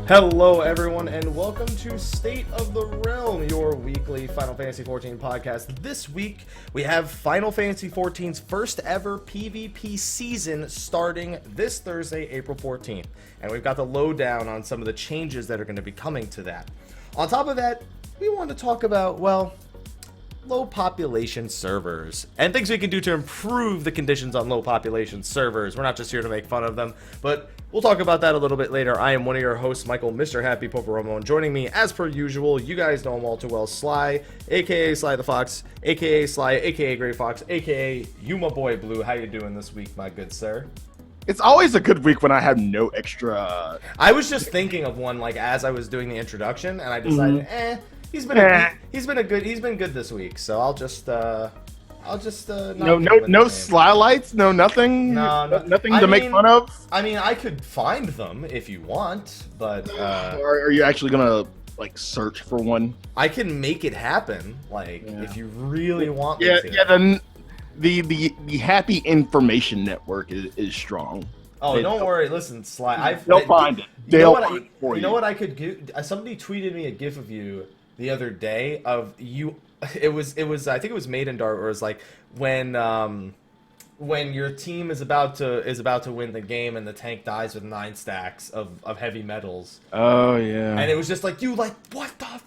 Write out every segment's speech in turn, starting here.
Hello everyone and welcome to State of the Realm, your weekly Final Fantasy XIV podcast. This week we have Final Fantasy XIV's first ever PvP season starting this Thursday, April 14th. And we've got the lowdown on some of the changes that are going to be coming to that. On top of that, we want to talk about, well, low population servers and things we can do to improve the conditions on low population servers. We're not just here to make fun of them, but we'll talk about that a little bit later. I am one of your hosts, Michael, Mr. Happy Poperomo, and joining me, as per usual, you guys know him all too well, Sly, aka Slythefox, aka Sly, aka Greyfox, aka you, my boy Blue. How you doing this week, my good sir? It's always a good week when I have no extra. I was just thinking of one like as I was doing the introduction, and I decided, he's been good this week, so I'll just not no Sly lights, nothing to make fun of. I mean, I could find them if you want, but are you actually gonna like search for one? I can make it happen, if you really want me to. Then the Happy Information Network is strong. Oh, don't worry. Listen, Sly, they'll find it. You know what I could do? Somebody tweeted me a GIF of you the other day of you. It was I think it was Maiden Dart, where it was like when your team is about to win the game and the tank dies with 9 stacks of heavy metals. Oh yeah. And it was just like what the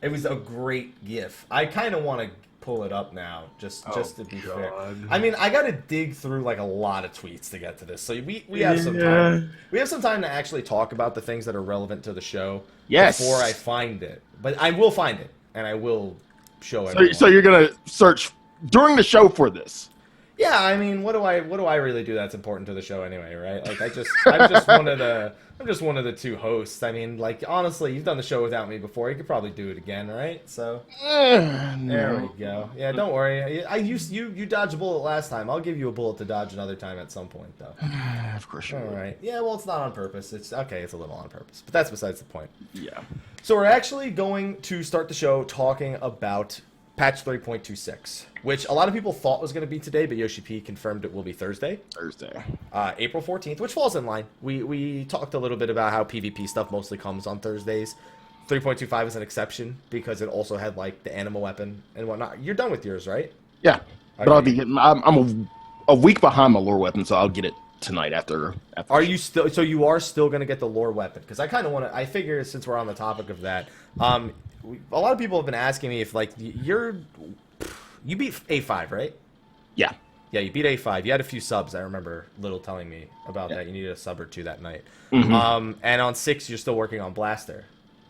It was a great GIF. I kind of want to pull it up now just to be fair. I mean, I got to dig through like a lot of tweets to get to this. So we have some time. We have some time to actually talk about the things that are relevant to the show before I find it. But I will find it. And I will show everyone. So you're gonna search during the show for this? Yeah, I mean, what do I really do that's important to the show anyway, right? Like I'm just one of the two hosts. I mean, like honestly, you've done the show without me before. You could probably do it again, right? So there we go. Yeah, don't worry. You dodged a bullet last time. I'll give you a bullet to dodge another time at some point, though. Of course you will. All right. Yeah, well, it's not on purpose. It's okay. It's a little on purpose, but that's besides the point. Yeah. So we're actually going to start the show talking about patch 3.26, which a lot of people thought was going to be today, but Yoshi P confirmed it will be Thursday, April 14th, which falls in line. We talked a little bit about how PvP stuff mostly comes on Thursdays. 3.25 is an exception because it also had like the animal weapon and whatnot. You're done with yours, right? Yeah, but I'll be getting. I'm a week behind my lore weapon, so I'll get it tonight after. Are you still? So you are still going to get the lore weapon? Because I kind of want to. I figure since we're on the topic of that, a lot of people have been asking me if like you beat A5, right? Yeah. Yeah, you beat A5. You had a few subs. I remember Little telling me about that. You needed a sub or two that night. Mm-hmm. And on 6, you're still working on Blaster,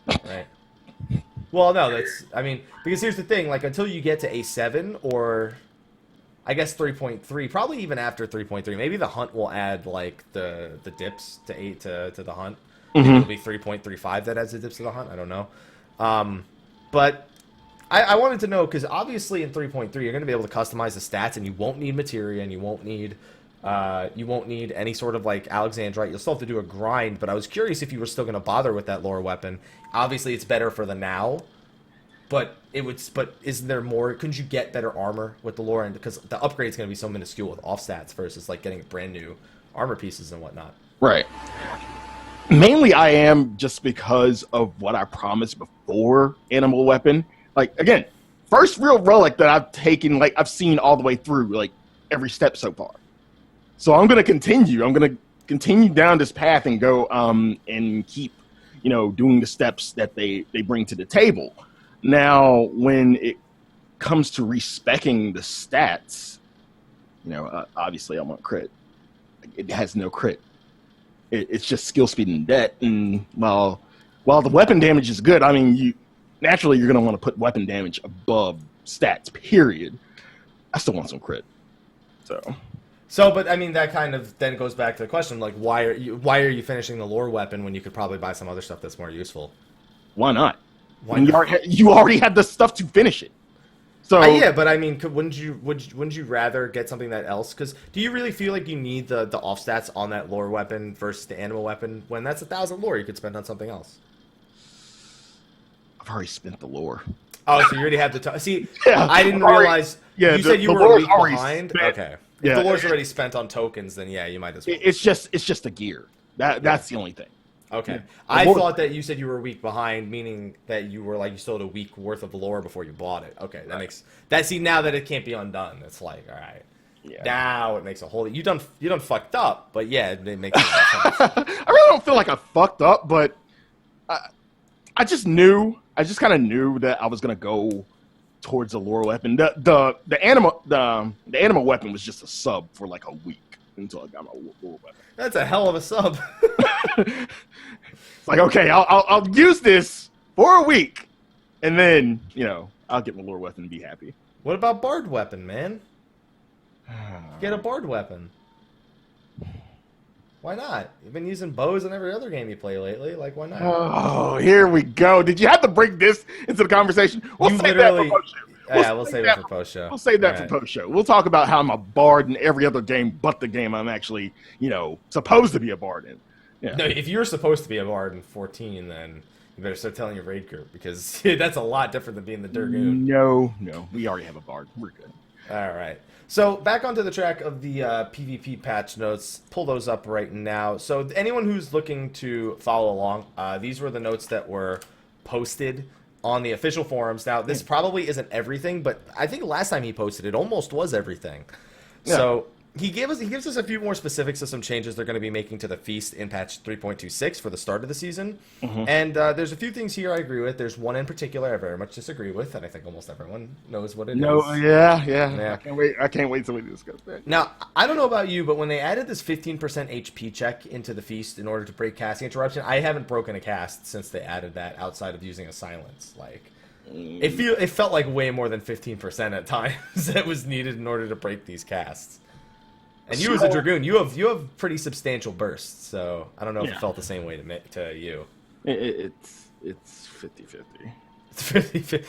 right? Well, no, because here's the thing. Like until you get to A7 or I guess 3.3, probably even after 3.3, maybe the hunt will add like the dips to the hunt. Mm-hmm. It'll be 3.35 that adds the dips to the hunt. I don't know. But I wanted to know because obviously in 3.3 you're going to be able to customize the stats and you won't need materia and you won't need any sort of like Alexandrite. You'll still have to do a grind, but I was curious if you were still going to bother with that lore weapon. Obviously it's better for the now. But isn't there more? Couldn't you get better armor with the lore? And because the upgrade's going to be so minuscule with off stats versus like getting brand new armor pieces and whatnot. Right. Mainly, I am just because of what I promised before animal weapon. Like again, first real relic that I've taken. Like I've seen all the way through like every step so far. So I'm going to continue. I'm going to continue down this path and go and keep doing the steps that they bring to the table. Now, when it comes to respecing the stats, obviously I want crit. It has no crit. It's just skill, speed, and debt. And while the weapon damage is good, I mean, you're going to want to put weapon damage above stats, period. I still want some crit. So, but I mean, that kind of then goes back to the question, like, why are you finishing the lore weapon when you could probably buy some other stuff that's more useful? Why not? You already had the stuff to finish it. So yeah, but I mean, wouldn't you rather get something that else? Because do you really feel like you need the off stats on that lore weapon versus the animal weapon when that's 1,000 lore you could spend on something else? I've already spent the lore. Oh, so you already have the see? Yeah, I didn't realize. Yeah, you said you were a week behind. Spent. Okay. If the lore's already spent on tokens, then yeah, you might as well. It's just the gear. That's the only thing. Okay. Yeah. I thought that you said you were a week behind, meaning that you were like you still had a week worth of lore before you bought it. Okay, that makes that. See, now that it can't be undone, it's like, all right. Yeah. Now it makes a whole. You done fucked up, but yeah, it makes sense. I really don't feel like I fucked up, but I just kind of knew that I was gonna go towards the lore weapon. The animal weapon was just a sub for like a week until I got my lore weapon. That's a hell of a sub. It's like, okay, I'll use this for a week, and then I'll get my lore weapon and be happy. What about bard weapon, man? Get a bard weapon. Why not? You've been using bows in every other game you play lately. Like, why not? Oh, here we go. Did you have to bring this into the conversation? We'll save that for post-show. We'll save it for post-show. We'll save that for post-show. We'll talk about how I'm a bard in every other game but the game I'm actually, supposed to be a bard in. Yeah. No, if you're supposed to be a bard in 14, then you better start telling your raid group, because that's a lot different than being the Durgoon. No, we already have a bard. We're good. All right. So back onto the track of the PvP patch notes. Pull those up right now. So anyone who's looking to follow along, these were the notes that were posted on the official forums. Now, this probably isn't everything, but I think last time he posted it almost was everything. Yeah. So he gives us a few more specifics of some changes they're going to be making to the feast in patch 3.26 for the start of the season. Mm-hmm. And there's a few things here I agree with. There's one in particular I very much disagree with, and I think almost everyone knows what it is. Yeah. I can't wait till we discuss that. Now, I don't know about you, but when they added this 15% HP check into the feast in order to break casting interruption, I haven't broken a cast since they added that outside of using a silence. Like, it felt like way more than 15% at times that was needed in order to break these casts. And you as a Dragoon, you have pretty substantial bursts, so I don't know if it felt the same way to you. It's 50-50. It's 50-50.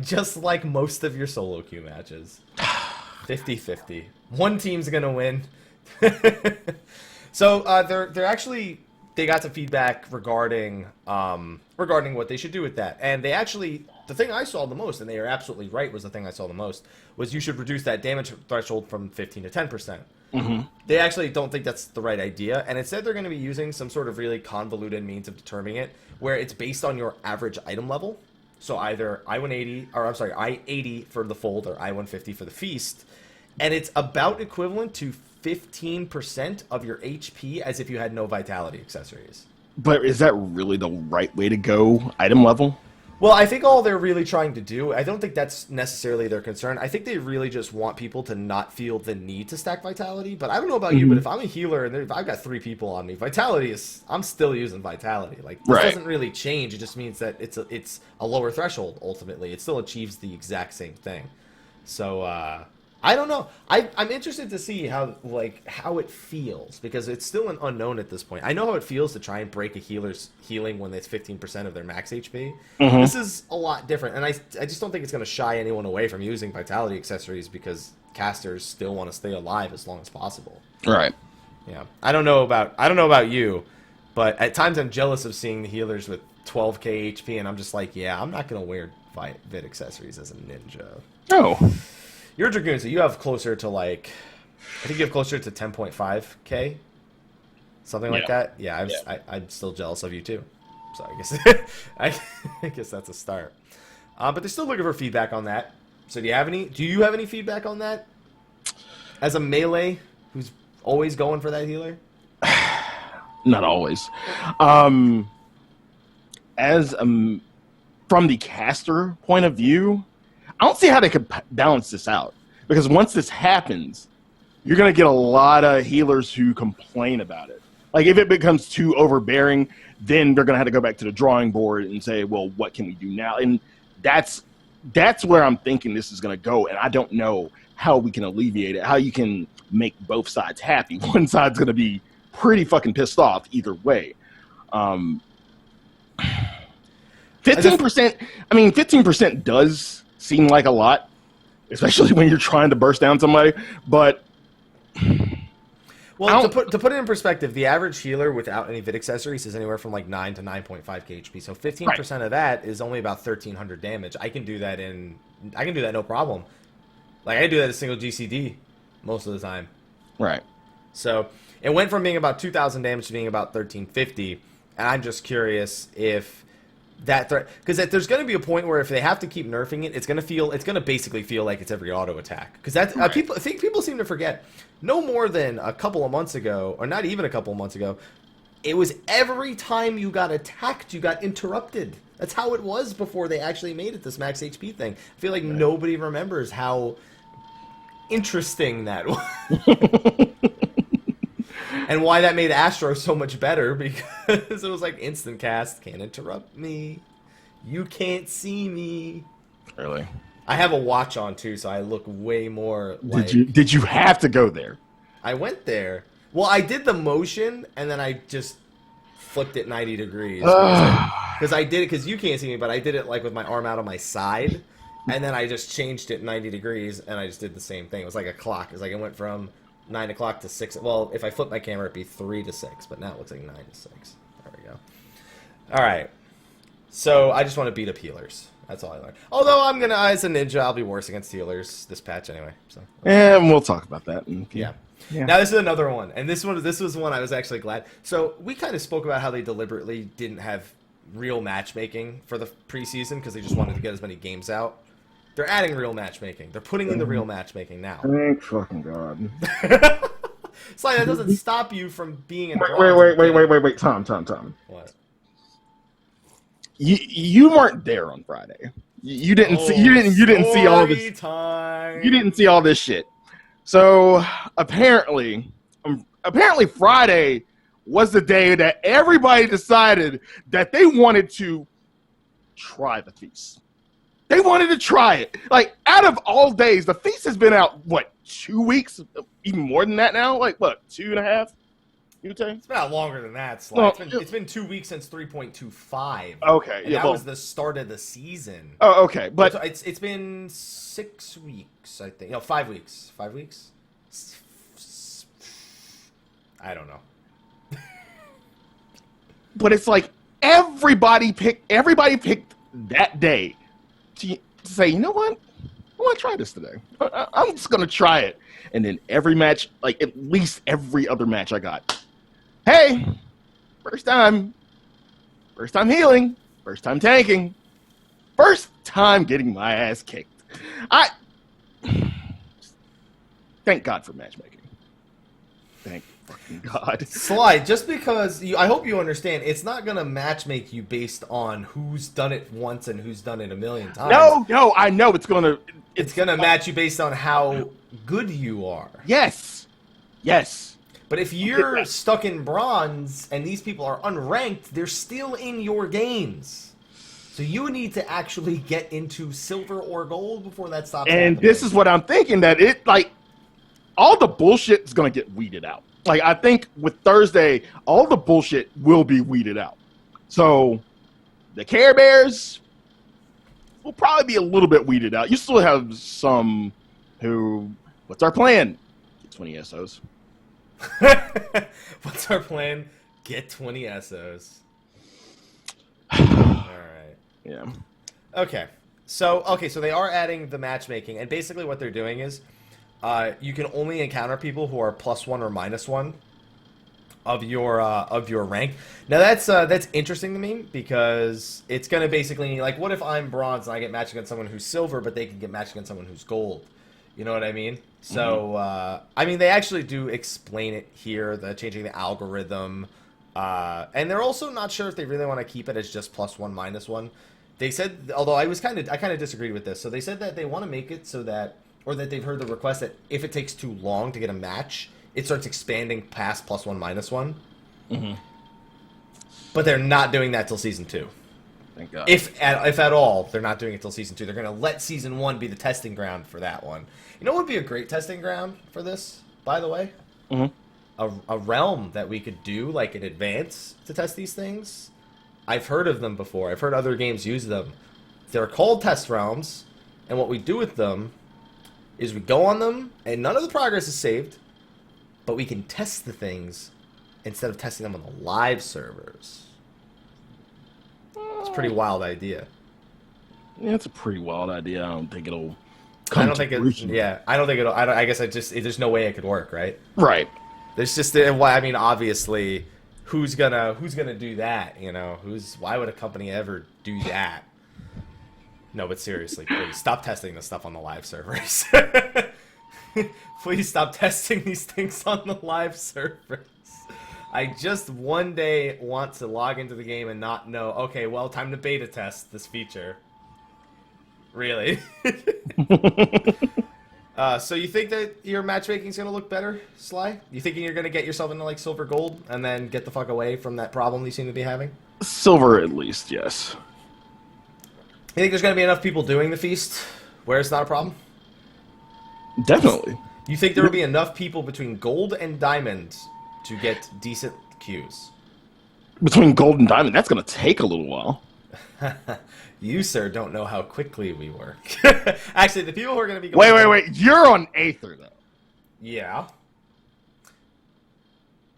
Just like most of your solo queue matches. 50-50. One team's gonna win. So they got some feedback regarding what they should do with that. And the thing I saw the most, and they are absolutely right, was the thing I saw the most, was you should reduce that damage threshold from 15 to 10%. Mm-hmm. They actually don't think that's the right idea, and instead they're going to be using some sort of really convoluted means of determining it, where it's based on your average item level. So either I-80 for the fold or I-150 for the feast, and it's about equivalent to 15% of your HP as if you had no vitality accessories. But is that really the right way to go, item level? Well, I think all they're really trying to do, I don't think that's necessarily their concern. I think they really just want people to not feel the need to stack vitality. But I don't know about you, but if I'm a healer and I've got 3 people on me, I'm still using vitality. Like, this doesn't really change. It just means that it's a lower threshold, ultimately. It still achieves the exact same thing. So, I don't know. I'm interested to see how it feels, because it's still an unknown at this point. I know how it feels to try and break a healer's healing when it's 15% of their max HP. Mm-hmm. This is a lot different, and I just don't think it's going to shy anyone away from using vitality accessories, because casters still want to stay alive as long as possible. Right. Yeah. I don't know about you, but at times I'm jealous of seeing the healers with 12k HP, and I'm just like, yeah, I'm not going to wear vid accessories as a ninja. Oh. You're a Dragoon, so you have closer to I think you have closer to 10.5k, something like that. Yeah, I'm still jealous of you too. So I guess I guess that's a start. But they're still looking for feedback on that. So do you have any feedback on that? As a melee who's always going for that healer? Not always. From the caster point of view, I don't see how they could balance this out, because once this happens, you're going to get a lot of healers who complain about it. Like, if it becomes too overbearing, then they're going to have to go back to the drawing board and say, well, what can we do now? And that's where I'm thinking this is going to go, and I don't know how we can alleviate it, how you can make both sides happy. One side's going to be pretty fucking pissed off either way. 15% does seem like a lot, especially when you're trying to burst down somebody, but well, to put it in perspective, the average healer without any vid accessories is anywhere from 9 to 9.5 HP. So 15% of that is only about 1,300 damage. I can do that no problem. Like, I do that as single GCD most of the time. Right. So it went from being about 2,000 damage to being about 1,350. And I'm just curious if that threat, because there's going to be a point where if they have to keep nerfing it, it's going to basically feel like it's every auto attack. Because that's Right. people seem to forget. No more than a couple of months ago, or not even a couple of months ago, it was every time you got attacked, you got interrupted. That's how it was before they actually made it this max HP thing. I feel like nobody remembers how interesting that was. And why that made Astro so much better, because it was like instant cast, can't interrupt me, you can't see me. Really? I have a watch on too, so I look way more like... Did you have to go there? I went there. Well, I did the motion, and then I just flipped it 90 degrees. Because I did it, because you can't see me, but I did it like with my arm out on my side, and then I just changed it 90 degrees, and I just did the same thing. It was like a clock. It was like it went from 9 o'clock to 6. Well, if I flip my camera, it'd be 3 to 6, but now it looks like 9 to 6. There we go. All right. So I just want to beat up healers. That's all I learned. Although I'm gonna, as a ninja, I'll be worse against healers this patch anyway. So. And we'll talk about that. Yeah. Now this is another one, and this was one I was actually glad. So we kind of spoke about how they deliberately didn't have real matchmaking for the preseason because they just wanted to get as many games out. They're adding real matchmaking. They're putting in the real matchmaking now. Thank fucking God. Sly, that doesn't stop you from being in. Wait, Tom. What? You weren't there on Friday. You didn't see you didn't see all this. Time. You didn't see all this shit. So apparently Friday was the day that everybody decided that they wanted to try the feast. They wanted to try it. Like, out of all days, the feast has been out, what, 2 weeks? Even more than that now? Like, what, 2.5? You say? It's been out longer than that, Sly. Well, it's been 2 weeks since 3.25. Okay, and that was the start of the season. Oh, okay, but so it's been 6 weeks, I think. No, 5 weeks. 5 weeks? I don't know. But it's like everybody picked that day to say, you know what? I want to try this today. I'm just gonna try it. And then every match, like at least every other match I got, hey, first time healing, first time tanking, first time getting my ass kicked. Thank God for matchmaking. Thank fucking God. Sly, just because I hope you understand, it's not gonna matchmake you based on who's done it once and who's done it a million times. No, I know it's gonna match you based on how good you are. Yes. But if you're stuck in bronze and these people are unranked, they're still in your games. So you need to actually get into silver or gold before that stops happening. This is what I'm thinking, that it, like, all the bullshit is going to get weeded out. Like, I think with Thursday, all the bullshit will be weeded out. So the Care Bears will probably be a little bit weeded out. You still have some who, what's our plan? Get 20 SOs. What's our plan? Get 20 SOs. All right. Yeah. Okay. So they are adding the matchmaking, and basically what they're doing is you can only encounter people who are +1 or -1 of your rank. Now that's interesting to me because it's gonna basically, like, what if I'm bronze and I get matched against someone who's silver, but they can get matched against someone who's gold? You know what I mean? So I mean, they actually do explain it here, the changing the algorithm, and they're also not sure if they really want to keep it as just +1 -1. They said, although I kind of disagreed with this. So they said that they want to make it so that, or that they've heard the request that if it takes too long to get a match, it starts expanding past +1 -1. Mm-hmm. But they're not doing that till season 2. Thank God. If at all, they're not doing it till season 2. They're going to let season 1 be the testing ground for that one. You know what would be a great testing ground for this, by the way? Mm-hmm. A realm that we could do, like, in advance to test these things. I've heard of them before. I've heard other games use them. They're called test realms, and what we do with them is we go on them, and none of the progress is saved, but we can test the things instead of testing them on the live servers. It's a pretty wild idea. Yeah, it's a pretty wild idea. I don't think it'll I don't think it'll. I guess there's no way it could work, right? Right. There's just, I mean, obviously, who's gonna do that? You know, why would a company ever do that? No, but seriously, please stop testing this stuff on the live servers. Please stop testing these things on the live servers. I just one day want to log into the game and not know, okay, well, time to beta test this feature. Really? So you think that your matchmaking's going to look better, Sly? You thinking you're going to get yourself into, like, silver gold and then get the fuck away from that problem you seem to be having? Silver, at least, yes. You think there's going to be enough people doing the feast where it's not a problem? Definitely. You think there will be enough people between gold and diamond to get decent queues? Between gold and diamond, that's going to take a little while. You, sir, don't know how quickly we work. Actually, the people who are going to be going... Wait. You're on Aether, though. Yeah.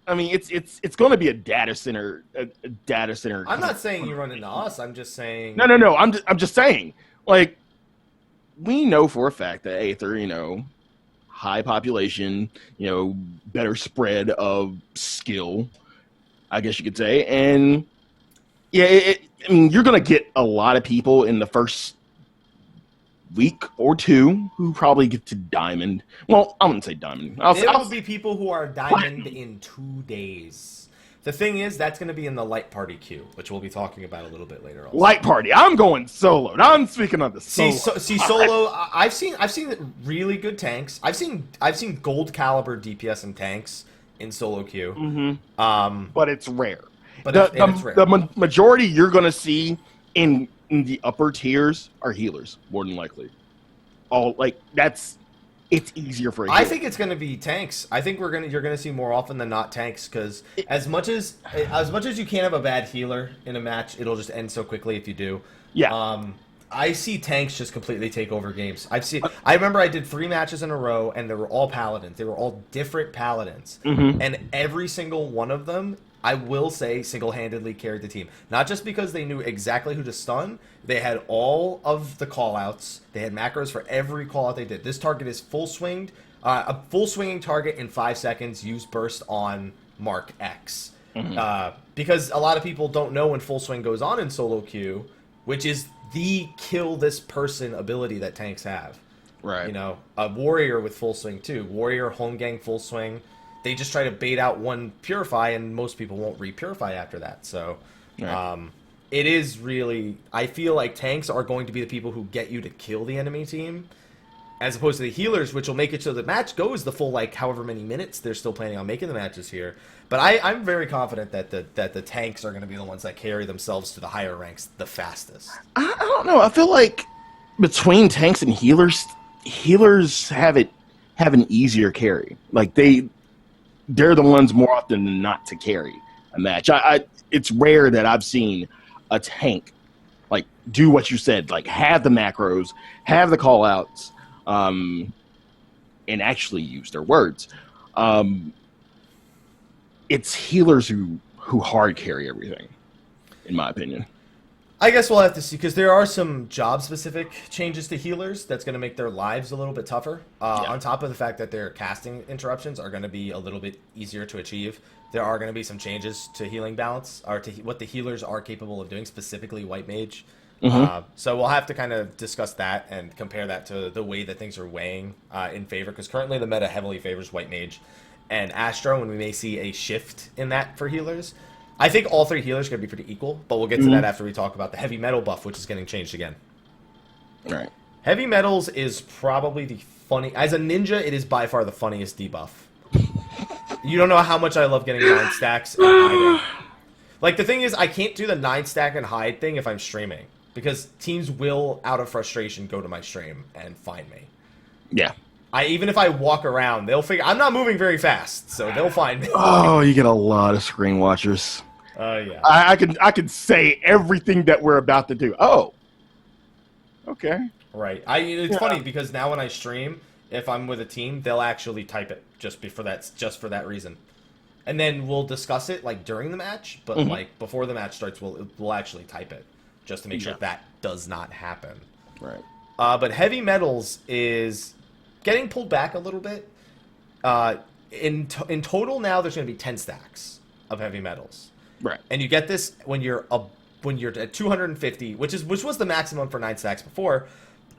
I mean, it's going to be a data center. I'm not saying you run into us. I'm just saying. No. I'm just saying. Like, we know for a fact that Aether, high population, better spread of skill, I guess you could say, and yeah, I mean, you're going to get a lot of people in the first week or two who probably get to diamond. Well, I wouldn't say diamond. There will be people who are diamond in 2 days. The thing is, that's going to be in the light party queue, which we'll be talking about a little bit later. Also. Light party. I'm going solo. Now I'm speaking of the solo. See, solo. I've seen really good tanks. I've seen gold caliber DPS and tanks in solo queue. Mm-hmm. But it's rare. It's rare. The majority you're going to see in the upper tiers are healers, more than likely. It's easier for a healer. I think it's going to be tanks. I think you're going to see more often than not tanks, because as much as you can't have a bad healer in a match, it'll just end so quickly if you do. Yeah. I see tanks just completely take over games. I remember I did 3 matches in a row, and they were all paladins. They were all different paladins, and every single one of them, I will say, single-handedly carried the team. Not just because they knew exactly who to stun. They had all of the callouts. They had macros for every callout they did. This target is full swinged. A full swinging target in 5 seconds. Use burst on mark X. Because a lot of people don't know when full swing goes on in solo queue, which is the kill this person ability that tanks have. Right. A warrior with full swing too. Warrior, home gang, full swing. They just try to bait out one purify, and most people won't re-purify after that. So, right. It is really... I feel like tanks are going to be the people who get you to kill the enemy team, as opposed to the healers, which will make it so the match goes the full, however many minutes they're still planning on making the matches here. But I'm very confident that the tanks are going to be the ones that carry themselves to the higher ranks the fastest. I don't know. I feel like between tanks and healers have an easier carry. Like, they're the ones more often than not to carry a match. It's rare that I've seen a tank do what you said, have the macros, have the call outs, and actually use their words. It's healers who hard carry everything, in my opinion. I guess we'll have to see, because there are some job-specific changes to healers that's going to make their lives a little bit tougher. On top of the fact that their casting interruptions are going to be a little bit easier to achieve, there are going to be some changes to healing balance, or to what the healers are capable of doing, specifically White Mage. So we'll have to kind of discuss that and compare that to the way that things are weighing in favor, because currently the meta heavily favors White Mage and Astro, and we may see a shift in that for healers. I think all 3 healers are going to be pretty equal, but we'll get to that after we talk about the heavy metal buff, which is getting changed again. All right. Heavy metals is probably the funny... As a ninja, it is by far the funniest debuff. You don't know how much I love getting 9 stacks and hiding. The thing is, I can't do the 9 stack and hide thing if I'm streaming, because teams will, out of frustration, go to my stream and find me. Yeah. Even if I walk around, they'll figure... I'm not moving very fast, so they'll find me. Oh, you get a lot of screen watchers. Yeah. I could say everything that we're about to do. Oh. Okay. Right. It's funny, because now when I stream, if I'm with a team, they'll actually type it just for that reason. And then we'll discuss it during the match, but before the match starts, we'll actually type it just to make sure that does not happen. Right. But heavy metals is getting pulled back a little bit. In total now, there's going to be 10 stacks. of heavy metals. Right. And you get this when you're at 250, which was the maximum for 9 stacks before,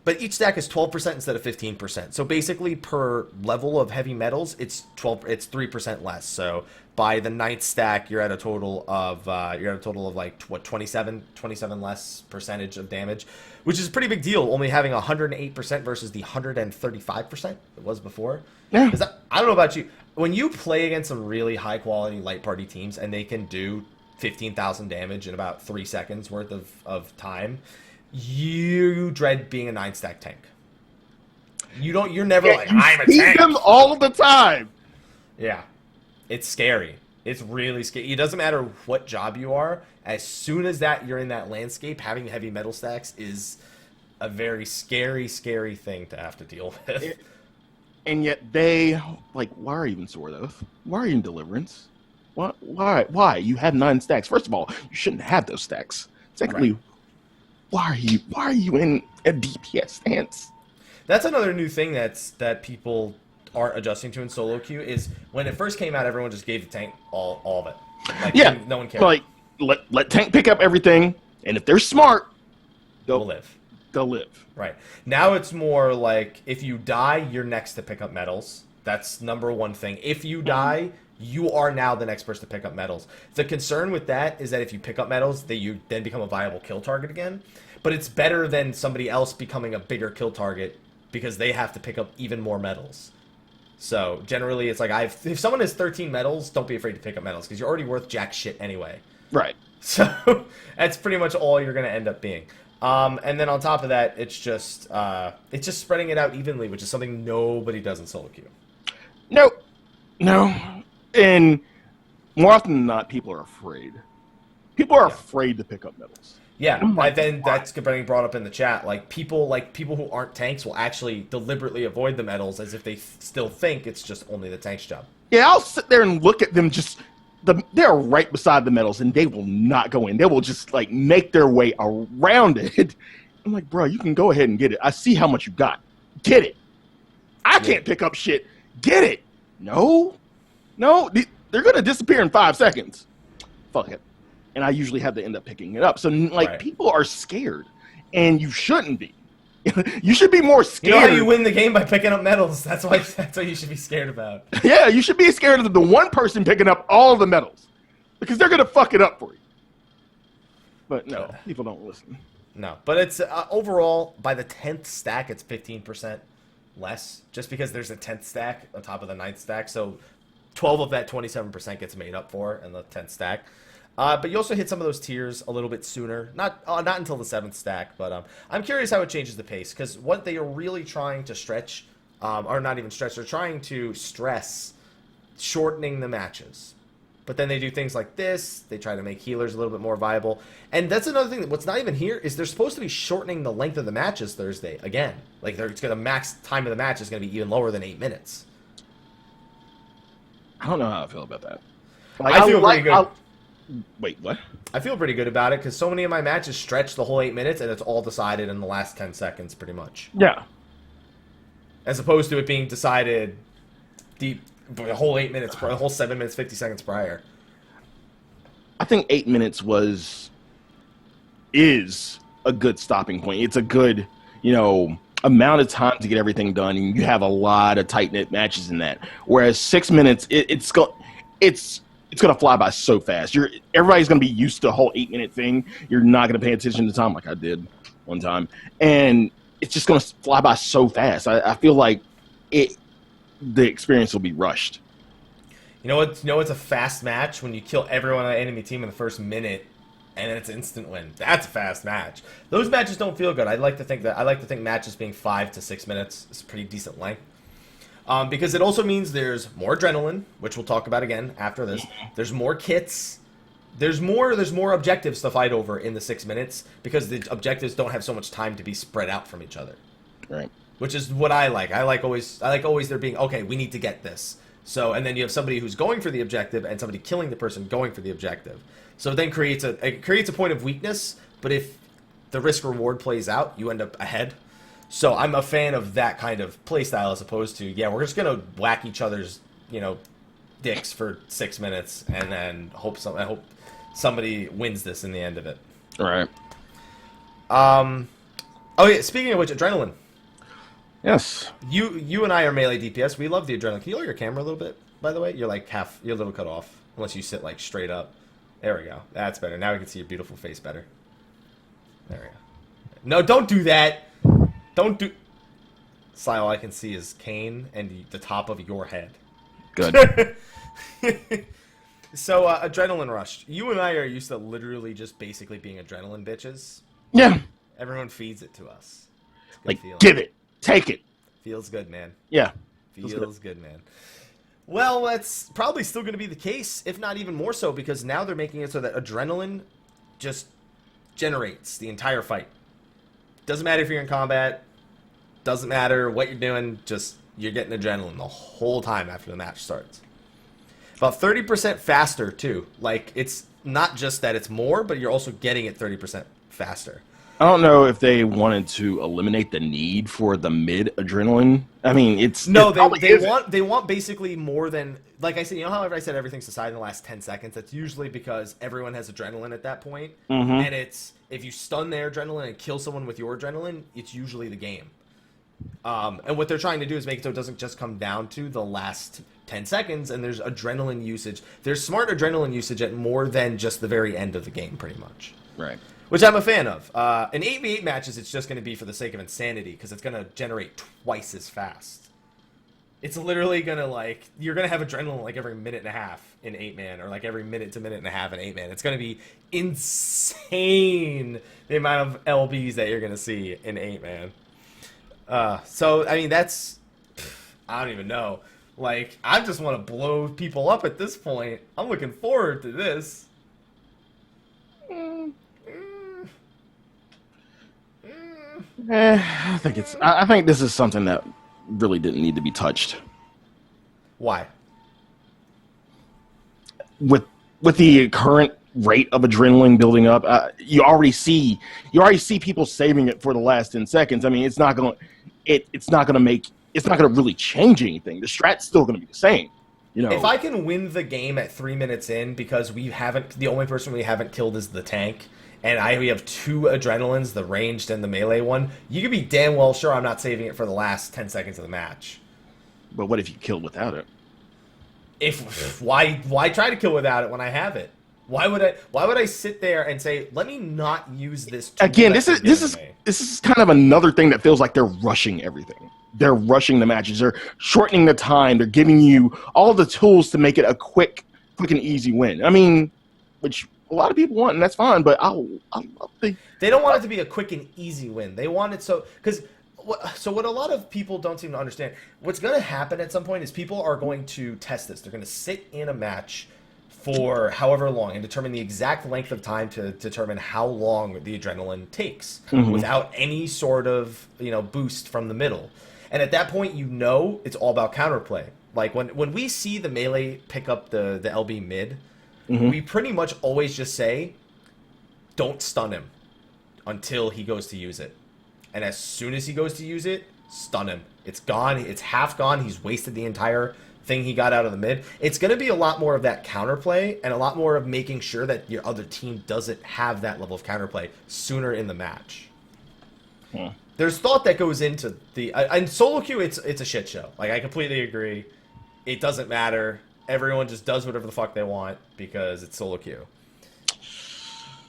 but each stack is 12% instead of 15%. So basically, per level of heavy metals, it's 3% less. So by the 9th stack, you're at a total of like 27 less percentage of damage, which is a pretty big deal. Only having 108% versus the 135% it was before. Yeah. Because I don't know about you, when you play against some really high quality light party teams and they can do 15,000 damage in about 3 seconds worth of time, you dread being a 9-stack tank. You're never like, I'm a tank. You see them all the time. Yeah. It's scary. It's really scary. It doesn't matter what job you are. As soon as you're in that landscape, having heavy metal stacks is a very scary, scary thing to have to deal with. And yet why are you in Sword Oath? Why are you in Deliverance? Why? You have 9 stacks. First of all, you shouldn't have those stacks. Secondly, right. Why are you in a DPS stance? That's another new thing that people aren't adjusting to in solo queue is when it first came out, everyone just gave the tank all of it. Like, yeah, no one cared. Like let tank pick up everything, and if they're smart, they'll live. They'll live. Right. Now it's more like if you die, you're next to pick up medals. That's number one thing. If you die, you are now the next person to pick up medals. The concern with that is that if you pick up medals, you then become a viable kill target again. But it's better than somebody else becoming a bigger kill target because they have to pick up even more medals. So generally, it's like if someone has 13 medals, don't be afraid to pick up medals because you're already worth jack shit anyway. Right. So that's pretty much all you're going to end up being. And then on top of that, it's just spreading it out evenly, which is something nobody does in solo queue. No. And more often than not, people are afraid. People are afraid to pick up medals. Yeah, and then that's getting brought up in the chat. Like people who aren't tanks will actually deliberately avoid the medals as if they still think it's just only the tank's job. Yeah, I'll sit there and look at them they're right beside the medals and they will not go in. They will just like make their way around it. I'm like, bro, you can go ahead and get it. I see how much you got. Get it. I can't pick up shit. Get it. No, they're going to disappear in 5 seconds. Fuck it. And I usually have to end up picking it up. So, people are scared, and you shouldn't be. You should be more scared. You know how you win the game? By picking up medals. That's what you should be scared about. Yeah, you should be scared of the one person picking up all the medals, because they're going to fuck it up for you. But no, people don't listen. No, but it's overall, by the 10th stack, it's 15% less, just because there's a 10th stack on top of the 9th stack. So 12 of that 27% gets made up for in the 10th stack. But you also hit some of those tiers a little bit sooner. Not until the 7th stack, but I'm curious how it changes the pace, because what they are really trying to stretch, or not even stretch, they're trying to stress shortening the matches. But then they do things like this. They try to make healers a little bit more viable. And that's another thing. What's not even here is they're supposed to be shortening the length of the matches Thursday again. Like it's going to max time of the match is going to be even lower than 8 minutes. I don't know how I feel about that. I feel pretty good. Wait, what? I feel pretty good about it because so many of my matches stretch the whole 8 minutes and it's all decided in the last 10 seconds pretty much. Yeah. As opposed to it being decided the whole 8 minutes, the whole 7 minutes, 50 seconds prior. I think 8 minutes is a good stopping point. It's a good, amount of time to get everything done, and you have a lot of tight-knit matches in that. Whereas 6 minutes, it's going to fly by so fast. Everybody's going to be used to the whole 8 minute thing. You're not going to pay attention to time like I did one time, and it's just going to fly by so fast. I feel like the experience will be rushed. You know what's a fast match? When you kill everyone on the enemy team in the first minute, and then it's instant win. That's a fast match. Those matches don't feel good. I like to think matches being 5 to 6 minutes is a pretty decent length. Because it also means there's more adrenaline, which we'll talk about again after this. There's more kits. There's more objectives to fight over in the 6 minutes because the objectives don't have so much time to be spread out from each other. Right. Which is what I like. I like always there being, okay, we need to get this. So, and then you have somebody who's going for the objective and somebody killing the person going for the objective. So it then creates a point of weakness, but if the risk reward plays out, you end up ahead. So I'm a fan of that kind of playstyle as opposed to, we're just going to whack each other's, dicks for 6 minutes and then I hope somebody wins this in the end of it. All right. Oh yeah, speaking of which, adrenaline. Yes. You and I are melee DPS. We love the adrenaline. Can you lower your camera a little bit, by the way? You're like you're a little cut off. Unless you sit like straight up. There we go. That's better. Now we can see your beautiful face better. There we go. No, don't do that. Don't do... Sly, all I can see is Kane and the top of your head. Good. So, adrenaline rush. You and I are used to literally just basically being adrenaline bitches. Yeah. Everyone feeds it to us. It's a good Like, feeling. give it. Take it. Feels good, man. Yeah. Feels good, man. Well, that's probably still going to be the case, if not even more so, because now they're making it so that adrenaline just generates the entire fight. Doesn't matter if you're in combat. Doesn't matter what you're doing. Just, you're getting adrenaline the whole time after the match starts. About 30% faster, too. Like, it's not just that it's more, but you're also getting it 30% faster. I don't know if they wanted to eliminate the need for the mid adrenaline. I mean, they want basically more than, like I said, you know how I said everything's decided in the last 10 seconds? That's usually because everyone has adrenaline at that point. Mm-hmm. And it's, if you stun their adrenaline and kill someone with your adrenaline, it's usually the game. And what they're trying to do is make it so it doesn't just come down to the last 10 seconds, and there's adrenaline usage. There's smart adrenaline usage at more than just the very end of the game, pretty much. Right. Which I'm a fan of. In 8v8 matches, it's just going to be for the sake of insanity, because it's going to generate twice as fast. It's literally going to, like, you're going to have adrenaline, like, every minute and a half in 8-man, or, like, every minute to minute and a half in 8-man. It's going to be insane, the amount of LBs that you're going to see in 8-man. So, I mean, that's... I don't even know. Like, I just want to blow people up at this point. I'm looking forward to this. I think this is something that really didn't need to be touched. Why? With the current rate of adrenaline building up, you already see people saving it for the last 10 seconds. I mean, it's not going to really change anything. The strat's still going to be the same. You know, if I can win the game at 3 minutes in because the only person we haven't killed is the tank, and we have 2 adrenalines, the ranged and the melee one, you can be damn well sure I'm not saving it for the last 10 seconds of the match. But what if you kill without it? Why try to kill without it when I have it? Why would I sit there and say, let me not use this tool? Again, this is kind of another thing that feels like they're rushing everything. They're rushing the matches. They're shortening the time. They're giving you all the tools to make it a quick and easy win. I mean, which a lot of people want, and that's fine. But they don't want it to be a quick and easy win. They want it so what a lot of people don't seem to understand. What's going to happen at some point is people are going to test this. They're going to sit in a match for however long and determine the exact length of time to determine how long the adrenaline takes without any sort of boost from the middle. And at that point, it's all about counterplay. Like when we see the melee pick up the LB mid, we pretty much always just say, don't stun him until he goes to use it. And as soon as he goes to use it, stun him. It's gone. It's half gone. He's wasted the entire thing he got out of the mid. It's going to be a lot more of that counterplay and a lot more of making sure that your other team doesn't have that level of counterplay sooner in the match. There's thought that goes into the... in solo queue, it's a shit show. Like, I completely agree. It doesn't matter. Everyone just does whatever the fuck they want because it's solo queue.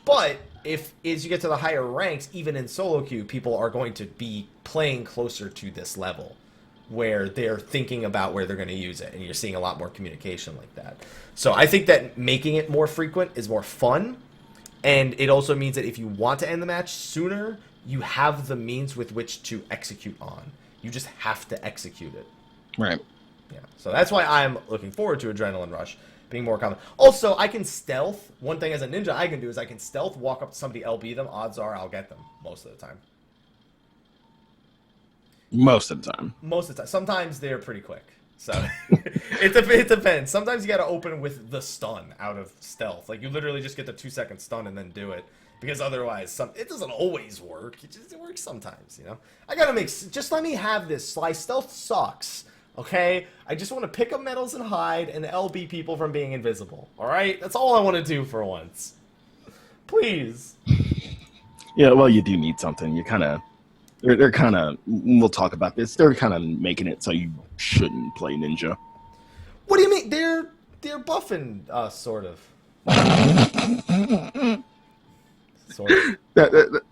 But as you get to the higher ranks, even in solo queue, people are going to be playing closer to this level where they're thinking about where they're going to use it, and you're seeing a lot more communication like that. So I think that making it more frequent is more fun, and it also means that if you want to end the match sooner, you have the means with which to execute on. You just have to execute it. Right. Yeah. So that's why I'm looking forward to Adrenaline Rush being more common. Also, I can stealth. One thing as a ninja I can do is I can stealth, walk up to somebody, LB them. Odds are I'll get them most of the time. Most of the time. Most of the time. Sometimes they're pretty quick. So it depends. Sometimes you got to open with the stun out of stealth. Like you literally just get the 2-second stun and then do it. Because otherwise, it doesn't always work. It works sometimes, I gotta just let me have this. Sly stealth sucks. Okay? I just want to pick up medals and hide and LB people from being invisible. Alright? That's all I want to do for once. Please. Yeah, well, you do need something. You kind of... They're kind of... We'll talk about this. They're kind of making it so you shouldn't play ninja. What do you mean? They're buffing us, sort of. Sort of.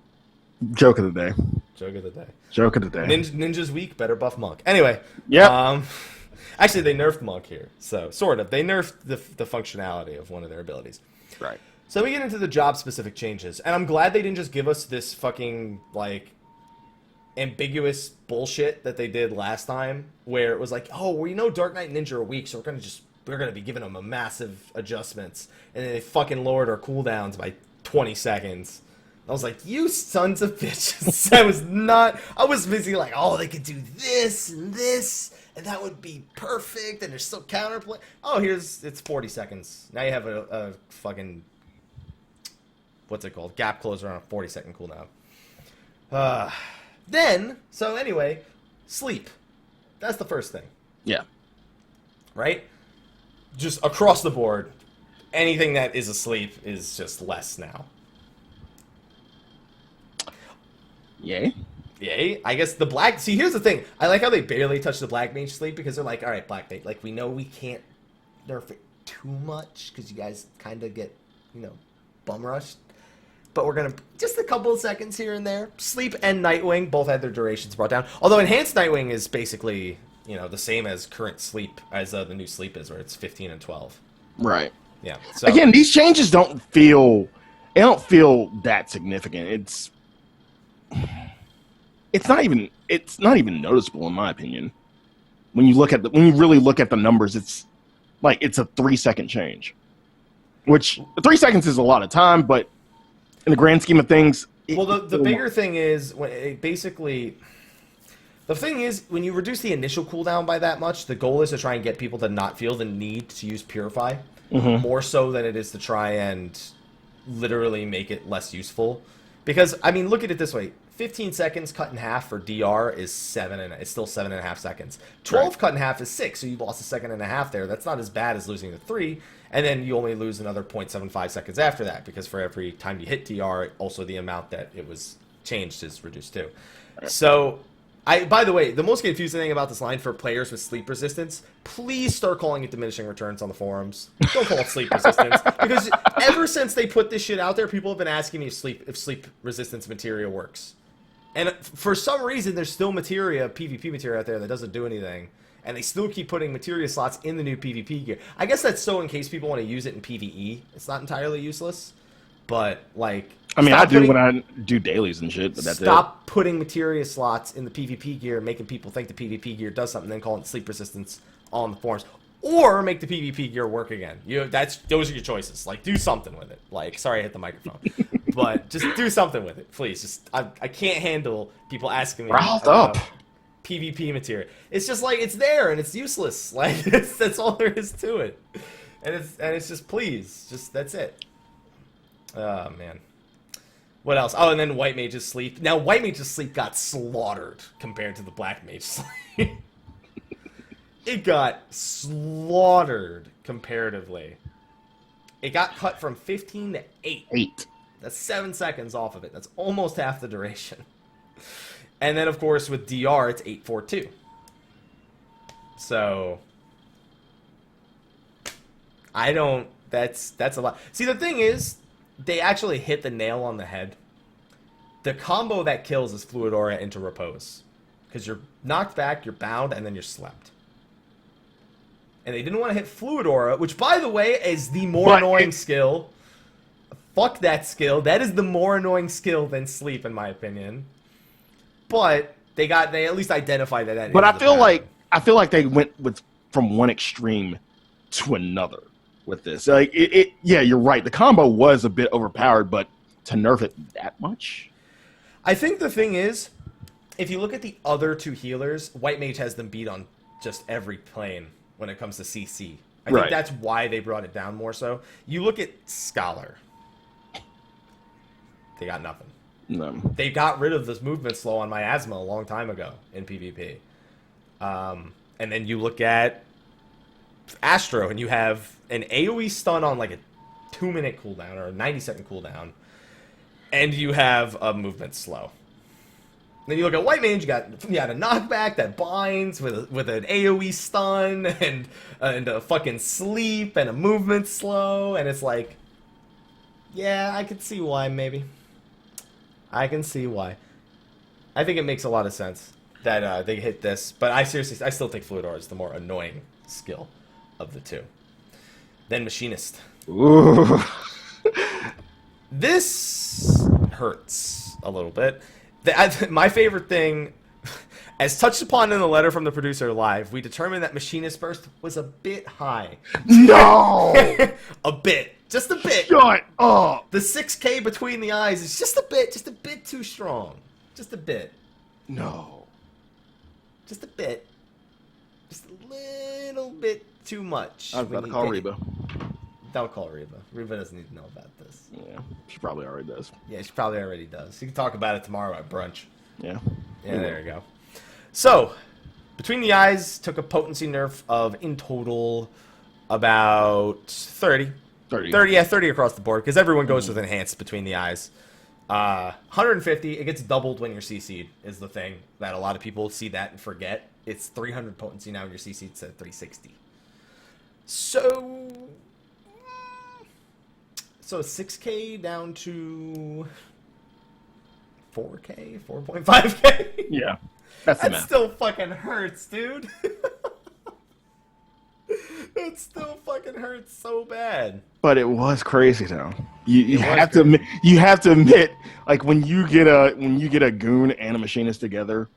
Joke of the day. Joke of the day. Joke of the day. Ninja's weak, better buff Monk. Anyway. Yeah. Actually, they nerfed Monk here. So, sort of. They nerfed the functionality of one of their abilities. Right. So we get into the job-specific changes. And I'm glad they didn't just give us this fucking, like, ambiguous bullshit that they did last time. Where it was like, oh, well, you know Dark Knight and Ninja are weak, so we're going to be giving them a massive adjustments. And then they fucking lowered our cooldowns by 20 seconds. I was like, you sons of bitches. I was busy like, oh, they could do this, and that would be perfect, and there's still counterplay. Oh, it's 40 seconds. Now you have a fucking, what's it called? Gap closer on a 40-second cooldown. So anyway, sleep. That's the first thing. Yeah. Right? Just across the board, anything that is asleep is just less now. Yay. I guess the black... See, here's the thing. I like how they barely touch the black mage sleep because they're like, all right, black mage, like, we know we can't nerf it too much because you guys kind of get, bum rushed. But we're going to... Just a couple of seconds here and there. Sleep and Nightwing both had their durations brought down. Although Enhanced Nightwing is basically, the same as current sleep, as the new sleep is, where it's 15 and 12. Right. Yeah. So, again, these changes don't feel that significant. It's not even noticeable in my opinion. When you really look at the numbers, it's like it's a 3-second change. Which 3 seconds is a lot of time, but in the grand scheme of things, the bigger thing is when when you reduce the initial cooldown by that much, the goal is to try and get people to not feel the need to use Purify, more so than it is to try and literally make it less useful. Because look at it this way: 15 seconds cut in half for DR is it's still 7.5 seconds. 12 cut in half is 6, so you lost a second and a half there. That's not as bad as losing the 3, and then you only lose another 0.75 seconds after that, because for every time you hit DR, also the amount that it was changed is reduced too. So, by the way, the most confusing thing about this line for players with sleep resistance, please start calling it diminishing returns on the forums. Don't call it sleep resistance, because ever since they put this shit out there, people have been asking me if sleep resistance materia works. And for some reason, there's still PvP materia out there that doesn't do anything. And they still keep putting materia slots in the new PvP gear. I guess that's so in case people want to use it in PvE. It's not entirely useless. But, like... I do when I do dailies and shit, but that's Stop putting materia slots in the PvP gear, making people think the PvP gear does something, then calling it sleep resistance on the forums. Or make the PvP gear work again. Those are your choices. Like, do something with it. Like, sorry I hit the microphone. But just do something with it, please. I can't handle people asking me about PvP material. It's just like, it's there and it's useless. Like, that's all there is to it. And it's just, please, that's it. Oh, man. What else? Oh, and then White Mage's Sleep. Now, White Mage's Sleep got slaughtered compared to the Black Mage's Sleep. It got slaughtered comparatively. It got cut from 15 to 8. That's 7 seconds off of it. That's almost half the duration. And then, of course, with DR, it's 842. So, that's a lot. See, the thing is, they actually hit the nail on the head. The combo that kills is Fluid Aura into Repose. Because you're knocked back, you're bound, and then you're slept. And they didn't want to hit Fluid Aura, which, by the way, is the more annoying skill. Fuck that skill. That is the more annoying skill than Sleep, in my opinion. But they at least identified that. But I feel like they went from one extreme to another with this. Like yeah, you're right. The combo was a bit overpowered, but to nerf it that much? I think the thing is, if you look at the other two healers, White Mage has them beat on just every plane when it comes to CC. I think that's why they brought it down more so. You look at Scholar. They got nothing. No. They got rid of this movement slow on Miasma a long time ago in PvP. And then you look at Astro, and you have an AoE stun on like a 2-minute cooldown or a 90-second cooldown, and you have a movement slow. Then you look at White Mage, you got a knockback that binds with an AoE stun and a fucking sleep and a movement slow, and it's like, yeah, I can see why, maybe. I can see why. I think it makes a lot of sense that they hit this, but I still think Fluid Aura is the more annoying skill of the two. Then Machinist. Ooh. This hurts a little bit. My favorite thing, as touched upon in the letter from the producer live, we determined that Machinist Burst was a bit high. No! A bit. Just a bit. Shut up! The 6K between the eyes is just a bit too strong. Just a bit. No. Just a bit. Just a little bit too much. I was about to call Reba. Don't call Reba. Reba doesn't need to know about this. Yeah, she probably already does. Yeah, she probably already does. You can talk about it tomorrow at brunch. Yeah. Yeah, there you go. So, Between the Eyes took a potency nerf of, in total, about 30. 30 across the board, because everyone goes with Enhanced Between the Eyes. 150, it gets doubled when you're CC'd, is the thing that a lot of people see that and forget. It's 300 potency now when you're CC'd, it's at 360. So 6K down to 4K, 4.5K. Yeah, that still fucking hurts, dude. It still fucking hurts so bad. But it was crazy though. You have to admit, like when you get a goon and a machinist together,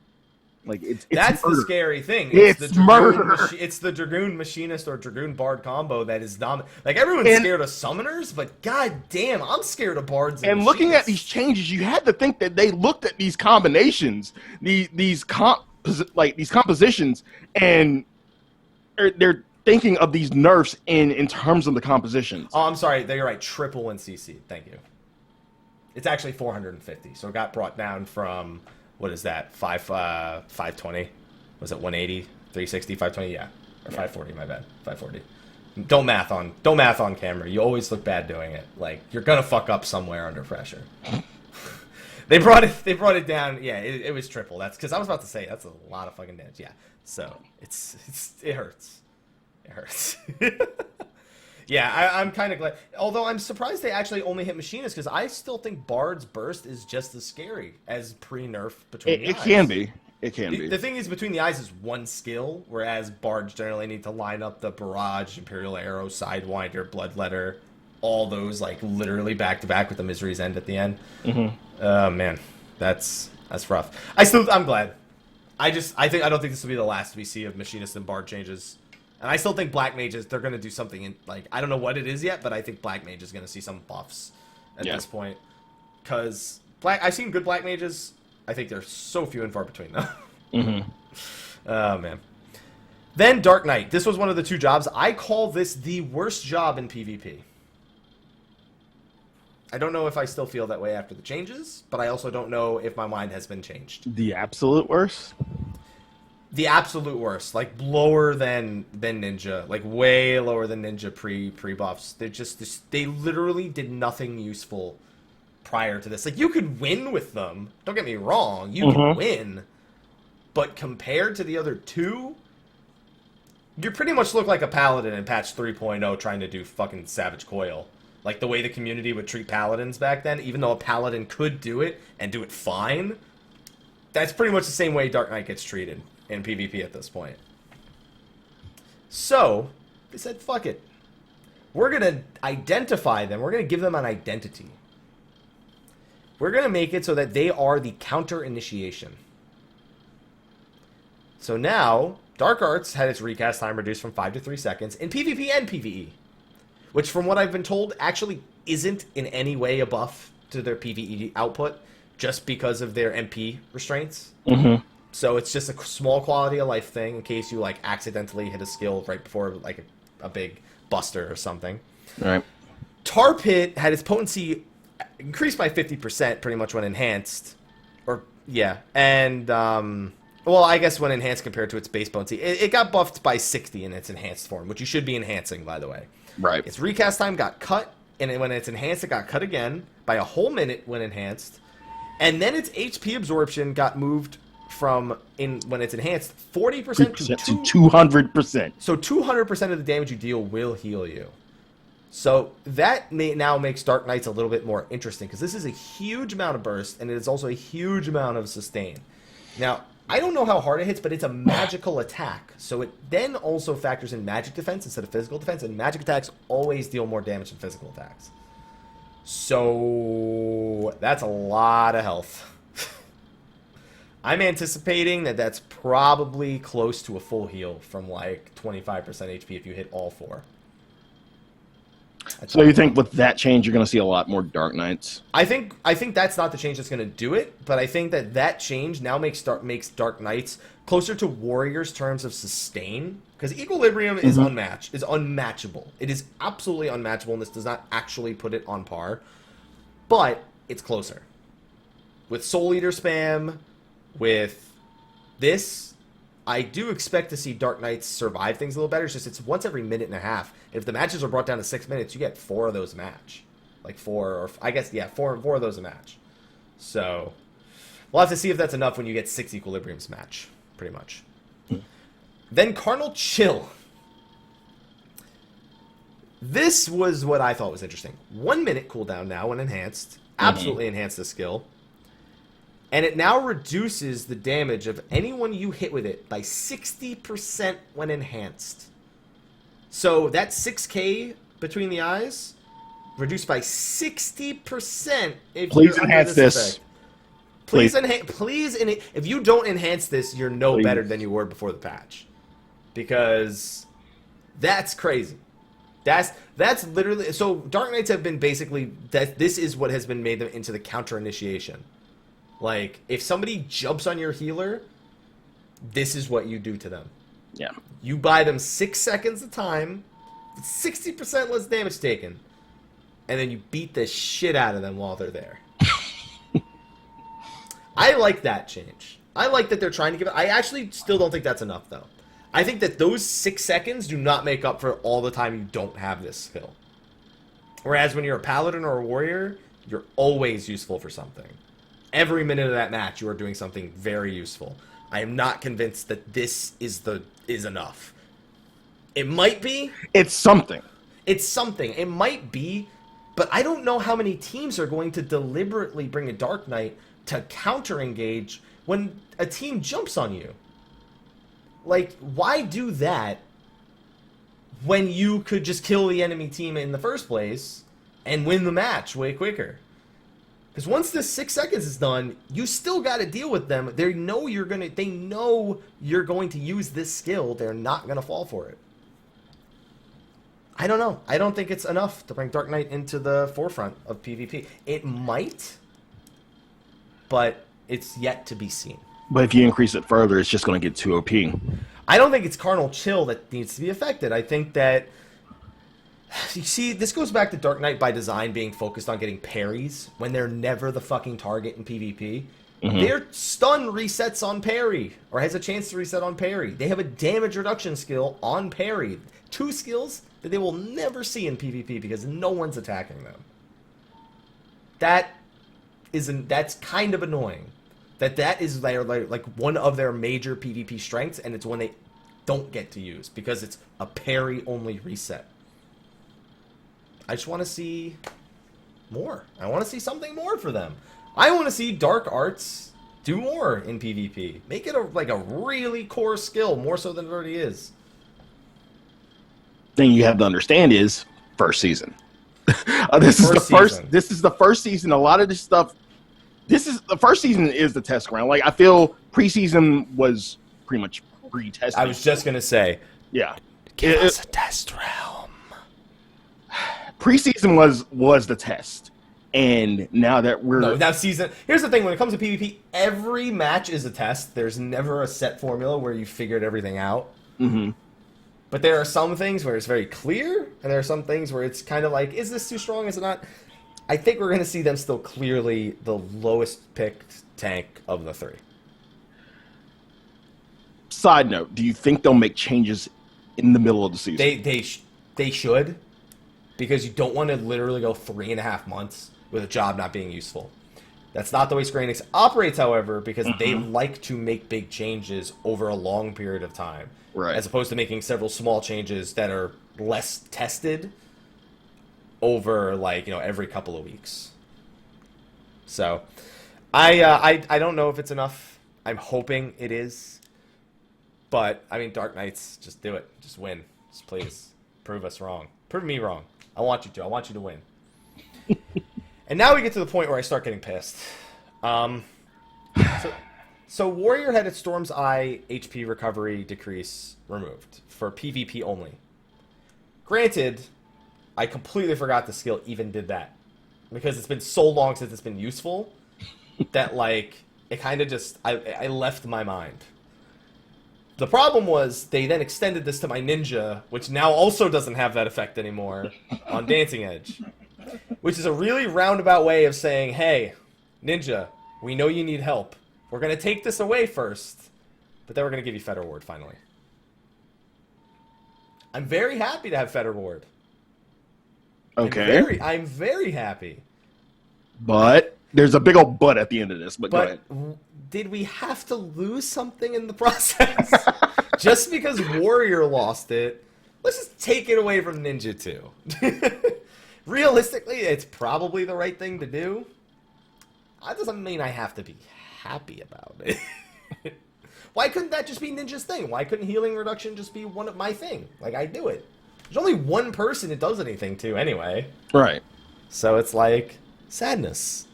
like it's that's murder. The scary thing. It's murder. It's the Dragoon Machinist or Dragoon Bard combo that is dominant. Like everyone's scared of summoners, but god damn, I'm scared of bards. And looking at these changes, you had to think that they looked at these combinations, these compositions, and they're thinking of these nerfs in terms of the compositions. Oh, I'm sorry. You're right. Triple and CC. Thank you. It's actually 450. So it got brought down from, what is that? 520? Was it 180? 360? 520? Yeah. Or 540, my bad. 540. Don't math on camera. You always look bad doing it. Like, you're gonna fuck up somewhere under pressure. They brought it down. Yeah, it was triple. That's because I was about to say that's a lot of fucking damage. Yeah. So it hurts. It hurts. Yeah, I'm kind of glad. Although I'm surprised they actually only hit Machinist, because I still think Bard's Burst is just as scary as pre-nerf Between the Eyes. It can be. It can be. The thing is, Between the Eyes is one skill, whereas Bards generally need to line up the Barrage, Imperial Arrow, Sidewinder, Bloodletter, all those like literally back to back with the Misery's End at the end. Mm-hmm. Man, that's rough. I'm glad. I don't think this will be the last we see of Machinist and Bard changes. And I still think Black Mage they're going to do something in, like, I don't know what it is yet, but I think Black Mage is going to see some buffs at this point. Because I've seen good Black Mages. I think they're so few and far between, though. Mm-hmm. Oh, man. Then Dark Knight. This was one of the two jobs. I call this the worst job in PvP. I don't know if I still feel that way after the changes, but I also don't know if my mind has been changed. The absolute worst? The absolute worst, like lower than Ninja, like way lower than Ninja pre-buffs. They literally did nothing useful prior to this. Like, you could win with them. Don't get me wrong, you can win, but compared to the other two, you pretty much look like a paladin in patch 3.0 trying to do fucking Savage Coil. Like the way the community would treat paladins back then, even though a paladin could do it and do it fine. That's pretty much the same way Dark Knight gets treated in PvP at this point. So, they said, fuck it. We're going to identify them. We're going to give them an identity. We're going to make it so that they are the counter initiation. So now, Dark Arts had its recast time reduced from 5 to 3 seconds in PvP and PvE. Which, from what I've been told, actually isn't in any way a buff to their PvE output, just because of their MP restraints. Mm-hmm. So it's just a small quality of life thing in case you like accidentally hit a skill right before like a big buster or something. Right. Tar Pit had its potency increased by 50% pretty much when enhanced. And Well, I guess when enhanced compared to its base bounty, it got buffed by 60 in its enhanced form, which you should be enhancing, by the way. Right. Its recast time got cut, and when it's enhanced, it got cut again by a whole minute when enhanced. And then its HP absorption got moved from, when it's enhanced, 40% to 200%. So 200% of the damage you deal will heal you. So that now makes Dark Knights a little bit more interesting, because this is a huge amount of burst, and it is also a huge amount of sustain. Now, I don't know how hard it hits, but it's a magical attack. So it then also factors in magic defense instead of physical defense, and magic attacks always deal more damage than physical attacks. So that's a lot of health. I'm anticipating that that's probably close to a full heal from like 25% HP if you hit all 4. So you think with that change, you're going to see a lot more Dark Knights? I think that's not the change that's going to do it, but I think that change now makes Dark Knights closer to Warriors' terms of sustain, because Equilibrium is unmatchable. It is absolutely unmatchable, and this does not actually put it on par, but it's closer. With Soul Eater spam, with this, I do expect to see Dark Knights survive things a little better. It's just it's once every minute and a half. If the matches are brought down to 6 minutes, you get 4 of those a match. Like 4, or I guess, yeah, 4 of those a match. So we'll have to see if that's enough when you get 6 Equilibriums match, pretty much. Then Carnal Chill. This was what I thought was interesting. 1 minute cooldown now when enhanced. Absolutely enhanced the skill. And it now reduces the damage of anyone you hit with it by 60% when enhanced. So that 6k between the eyes, reduced by 60% if Please you're enhance under this this. effect. Please, if you don't enhance this, you're no better than you were before the patch. Because that's crazy. That's literally... So Dark Knights have been basically... This is what has been made them into the counter initiation. Like, if somebody jumps on your healer, this is what you do to them. Yeah. You buy them 6 seconds of time, 60% less damage taken, and then you beat the shit out of them while they're there. I like that change. I like that they're trying to give it... I actually still don't think that's enough, though. I think that those 6 seconds do not make up for all the time you don't have this skill. Whereas when you're a paladin or a warrior, you're always useful for something. Every minute of that match, you are doing something very useful. I am not convinced that this is enough. It might be. It's something. It's something. It might be, but I don't know how many teams are going to deliberately bring a Dark Knight to counter-engage when a team jumps on you. Like, why do that when you could just kill the enemy team in the first place and win the match way quicker? Because once this 6 seconds is done, you still got to deal with them. They know you're going to use this skill. They're not going to fall for it. I don't know. I don't think it's enough to bring Dark Knight into the forefront of PvP. It might, but it's yet to be seen. But if you increase it further, it's just going to get too OP. I don't think it's Carnal Chill that needs to be affected. I think that... You see, this goes back to Dark Knight by design being focused on getting parries when they're never the fucking target in PvP. Their stun resets on parry, or has a chance to reset on parry. They have a damage reduction skill on parry. 2 skills that they will never see in PvP because no one's attacking them. That's kind of annoying. That is like one of their major PvP strengths, and it's one they don't get to use because it's a parry-only reset. I just want to see more. I want to see something more for them. I want to see Dark Arts do more in PvP. Make it a really core skill, more so than it already is. Thing you have to understand is first season. This is the first season. A lot of this stuff. The first season is the test ground. Like, I feel preseason was pretty much pre-tested. I was just gonna say, yeah, give us a test realm. Preseason was the test, and now that season. Here's the thing: when it comes to PvP, every match is a test. There's never a set formula where you figured everything out. But there are some things where it's very clear, and there are some things where it's kind of like, is this too strong? Is it not? I think we're going to see them still clearly the lowest picked tank of the 3. Side note: do you think they'll make changes in the middle of the season? They should, because you don't want to literally go 3.5 months with a job not being useful. That's not the way Square Enix operates, however, because they like to make big changes over a long period of time, right? As opposed to making several small changes that are less tested over, like, every couple of weeks. So, I don't know if it's enough. I'm hoping it is, but I mean, Dark Knights, just do it, just win, just please prove us wrong, prove me wrong. I want you to win. And now we get to the point where I start getting pissed. So Warrior had its Storm's Eye HP recovery decrease removed for PvP only. Granted, I completely forgot the skill even did that, because it's been so long since it's been useful that, like, it kind of just, I left my mind. The problem was they then extended this to my ninja, which now also doesn't have that effect anymore on Dancing Edge. Which is a really roundabout way of saying, hey, ninja, we know you need help. We're going to take this away first, but then we're going to give you Fetter Ward finally. I'm very happy to have Fetter Ward. Okay. I'm very happy. But there's a big old but at the end of this. But go ahead. Did we have to lose something in the process? Just because Warrior lost it, let's just take it away from Ninja too. Realistically, it's probably the right thing to do. That doesn't mean I have to be happy about it. Why couldn't that just be Ninja's thing? Why couldn't healing reduction just be one of my thing? Like, I do it. There's only one person it does anything to anyway. Right. So it's like, sadness.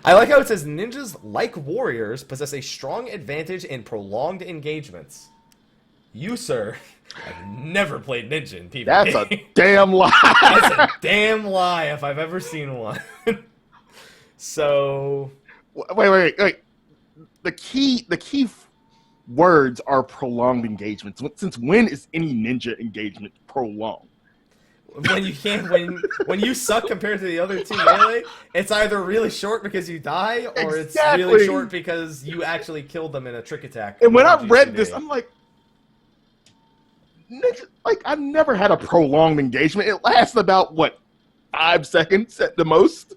I like how it says, ninjas, like warriors, possess a strong advantage in prolonged engagements. You, sir, have never played ninja in PvP. That's a damn lie. That's a damn lie if I've ever seen one. So... Wait. The key words are prolonged engagements. Since when is any ninja engagement prolonged? When you can't, when you suck compared to the other two melee, it's either really short because you die, or it's really short because you actually killed them in a trick attack. And when I read this, I'm like, ninja, like, I've never had a prolonged engagement. It lasts about, what, 5 seconds at the most?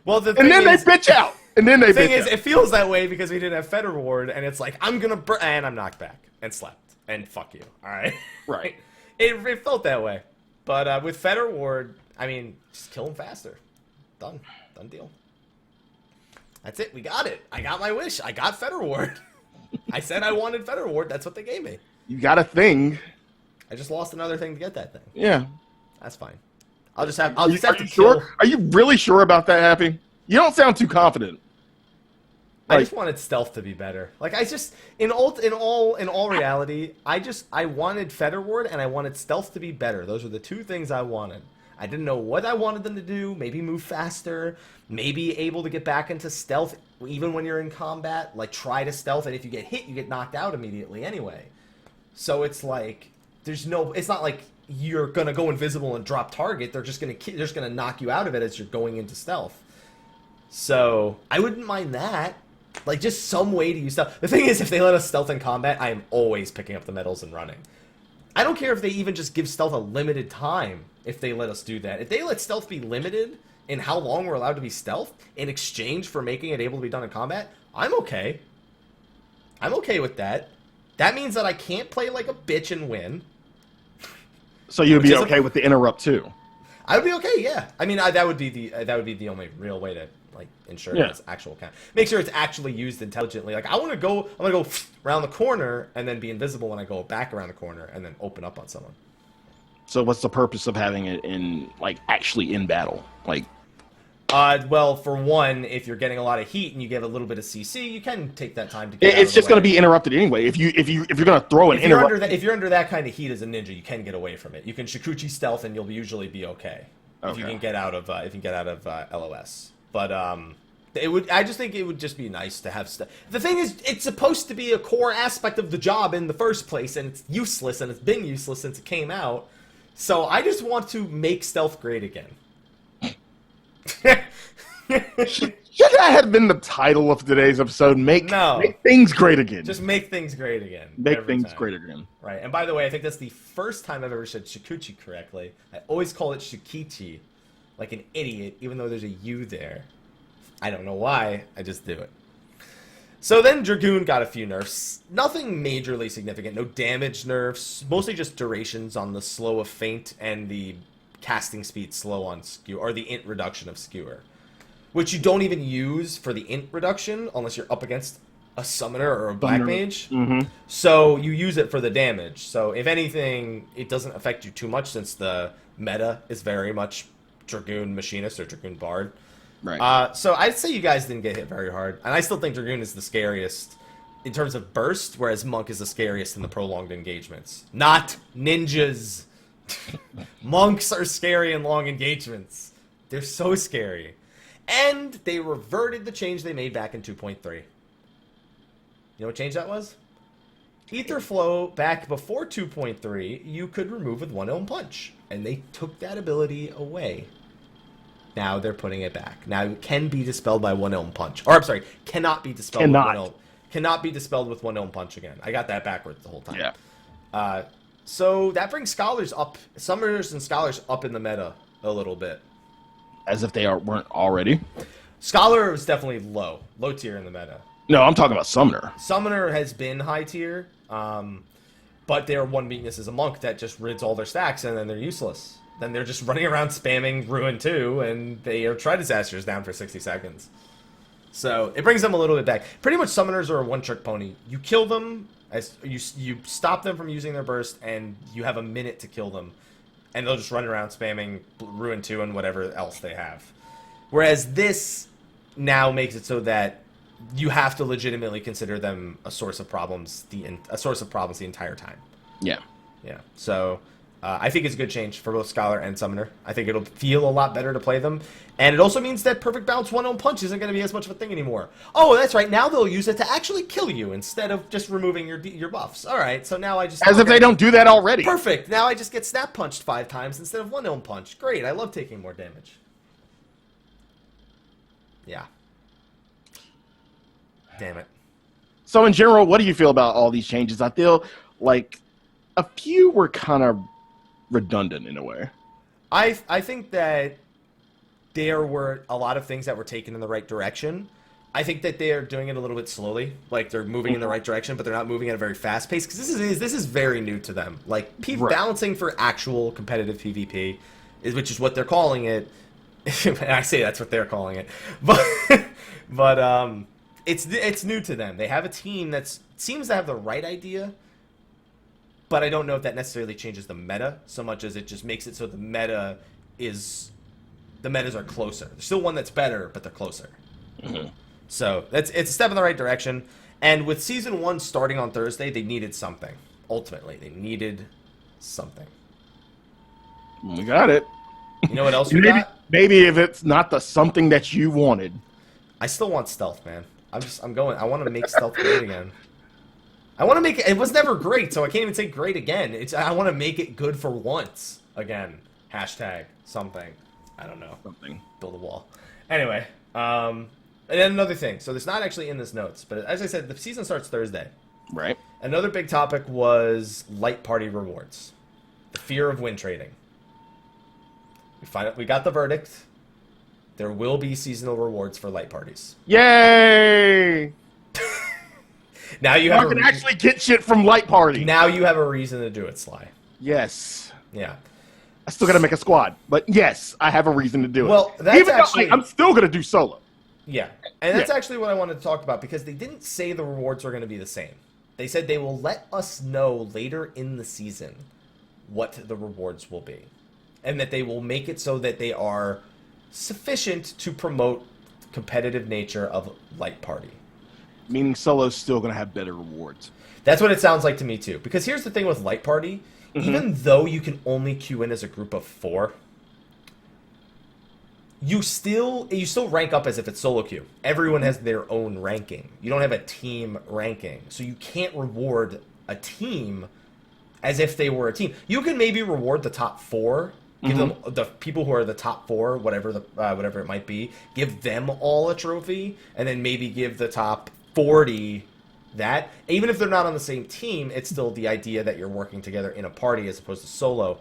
Well, and then they bitch out. And then they the thing is, it feels that way because we didn't have Fetter Ward, and it's like, I'm gonna and I'm knocked back and slept and fuck you. All right, right. It felt that way, but with Fetter Ward, I mean, just kill him faster. Done deal. That's it. We got it. I got my wish. I got Fetter Ward. I said I wanted Fetter Ward. That's what they gave me. You got a thing. I just lost another thing to get that thing. Yeah, that's fine. I'll just have to kill. Sure? Are you really sure about that, Happy? You don't sound too confident. I just wanted stealth to be better. Like, I just, in all reality, I wanted Fetter Ward and I wanted stealth to be better. Those were the two things I wanted. I didn't know what I wanted them to do. Maybe move faster. Maybe able to get back into stealth even when you're in combat. Like, try to stealth, and if you get hit, you get knocked out immediately anyway. So it's like, it's not like you're gonna go invisible and drop target. They're just gonna knock you out of it as you're going into stealth. So I wouldn't mind that. Like, just some way to use stealth. The thing is, if they let us stealth in combat, I am always picking up the medals and running. I don't care if they even just give stealth a limited time if they let us do that. If they let stealth be limited in how long we're allowed to be stealth in exchange for making it able to be done in combat, I'm okay. I'm okay with that. That means that I can't play like a bitch and win. So you'd be okay with the interrupt too? I would be okay, yeah. I mean, that would be the only real way to, like, ensure it's actual count. Make sure it's actually used intelligently. Like, I'm gonna go around the corner and then be invisible when I go back around the corner and then open up on someone. So what's the purpose of having it in, like, actually in battle? Like, well, for one, if you're getting a lot of heat and you get a little bit of CC, you can take that time to get. It's just going to be interrupted anyway. If you're going to throw an interrupt, if you're under that kind of heat as a ninja, you can get away from it. You can Shikuchi stealth and you'll usually be okay. If you can get out of LOS. But I just think it would just be nice to have stuff. The thing is, it's supposed to be a core aspect of the job in the first place, and it's useless, and it's been useless since it came out. So I just want to make stealth great again. Should that have been the title of today's episode? Make things great again. Just make things great again. Make things great again. Right. And by the way, I think that's the first time I've ever said Shikuchi correctly. I always call it Shikichi, like an idiot, even though there's a U there. I don't know why. I just do it. So then Dragoon got a few nerfs. Nothing majorly significant. No damage nerfs. Mostly just durations on the slow of feint and the casting speed slow on skewer, or the int reduction of skewer. Which you don't even use for the int reduction unless you're up against a summoner or a black mage. Mm-hmm. So you use it for the damage. So if anything, it doesn't affect you too much since the meta is very much Dragoon Machinist or Dragoon Bard. Right. So I'd say you guys didn't get hit very hard. And I still think Dragoon is the scariest in terms of burst, whereas Monk is the scariest in the prolonged engagements. Not ninjas. Monks are scary in long engagements. They're so scary. And they reverted the change they made back in 2.3. You know what change that was? Ether Flow, back before 2.3, you could remove with one Elm Punch. And they took that ability away. Now they're putting it back. Now it can be dispelled by one Elm Punch. Or, I'm sorry, cannot be dispelled with one Elm. Cannot be dispelled with one Elm Punch again. I got that backwards the whole time. Yeah. So that brings Scholars up, Summoners and Scholars up in the meta a little bit. As if they weren't already. Scholar is definitely low tier in the meta. No, I'm talking about Summoner. Summoner has been high tier, but their one weakness is a Monk that just rids all their stacks and then they're useless. Then they're just running around spamming Ruin 2 and they are Try Disasters down for 60 seconds. So it brings them a little bit back. Pretty much Summoners are a one-trick pony. You kill them, as you stop them from using their burst, and you have a minute to kill them. And they'll just run around spamming Ruin 2 and whatever else they have. Whereas this now makes it so that you have to legitimately consider them a source of problems the entire time. Yeah. Yeah. So I think it's a good change for both Scholar and Summoner. I think it'll feel a lot better to play them. And it also means that Perfect Bounce one Elm Punch isn't going to be as much of a thing anymore. Oh, that's right. Now they'll use it to actually kill you instead of just removing your buffs. All right. So now I just... As if they don't do that already. Perfect. Now I just get Snap Punched 5 times instead of one Elm Punch. Great. I love taking more damage. Yeah. Damn it. So in general, what do you feel about all these changes? I feel like a few were kind of redundant in a way. I think that there were a lot of things that were taken in the right direction. I think that they are doing it a little bit slowly. Like, they're moving in the right direction, but they're not moving at a very fast pace, because this is very new to them. Like, balancing for actual competitive PvP, which is what they're calling it. I say that's what they're calling it. But it's new to them. They have a team that seems to have the right idea, but I don't know if that necessarily changes the meta so much as it just makes it so the metas are closer. There's still one that's better, but they're closer. Mm-hmm. So it's a step in the right direction. And with Season 1 starting on Thursday, they needed something. Ultimately, they needed something. We got it. You know what else we got? Maybe if it's not the something that you wanted. I still want stealth, man. I want to make stealth great again. I want to make it was never great, so I can't even say great again. I want to make it good for once again. Hashtag something. I don't know. Something. Build a wall. Anyway, and then another thing. So it's not actually in this notes, but as I said, the season starts Thursday. Right. Another big topic was light party rewards. The fear of win trading. We got the verdict. There will be seasonal rewards for light parties. Yay! Now you can actually get shit from light party. Now you have a reason to do it, Sly. Yes. Yeah. I still gotta make a squad, but yes, I have a reason to do it. Well, that's even actually... though I'm still gonna do solo. Yeah, and that's actually what I wanted to talk about, because they didn't say the rewards were going to be the same. They said they will let us know later in the season what the rewards will be, and that they will make it so that they are sufficient to promote the competitive nature of light party. Meaning solo's still gonna have better rewards. That's what it sounds like to me too. Because here's the thing with light party: even though you can only queue in as a group of 4. You still rank up as if it's solo queue. Everyone has their own ranking. You don't have a team ranking. So you can't reward a team as if they were a team. You can maybe reward the top 4 Give them the people who are the top 4, whatever it might be. Give them all a trophy, and then maybe give the top 40 that. Even if they're not on the same team, it's still the idea that you're working together in a party as opposed to solo.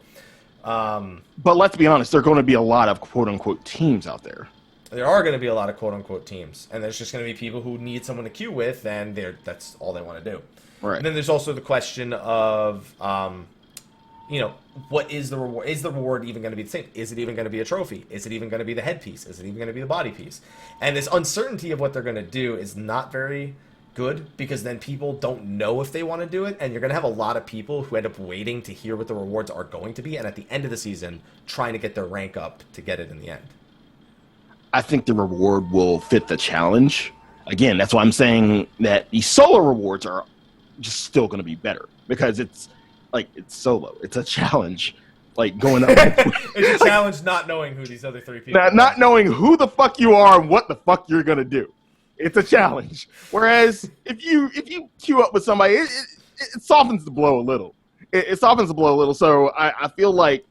But let's be honest, there are going to be a lot of quote-unquote teams out there. There are going to be a lot of quote-unquote teams, and there's just going to be people who need someone to queue with, and that's all they want to do. Right. And then there's also the question of, what is the reward? Is the reward even going to be the same? Is it even going to be a trophy? Is it even going to be the headpiece? Is it even going to be the body piece? And this uncertainty of what they're going to do is not very good, because then people don't know if they want to do it, and you're going to have a lot of people who end up waiting to hear what the rewards are going to be, and at the end of the season, trying to get their rank up to get it in the end. I think the reward will fit the challenge. Again, that's why I'm saying that the solo rewards are just still going to be better, because it's solo. It's a challenge. Like going up. It's a challenge not knowing who these other 3 people are. Not knowing who the fuck you are and what the fuck you're going to do. It's a challenge. Whereas if you queue up with somebody, it softens the blow a little. It softens the blow a little. So I feel like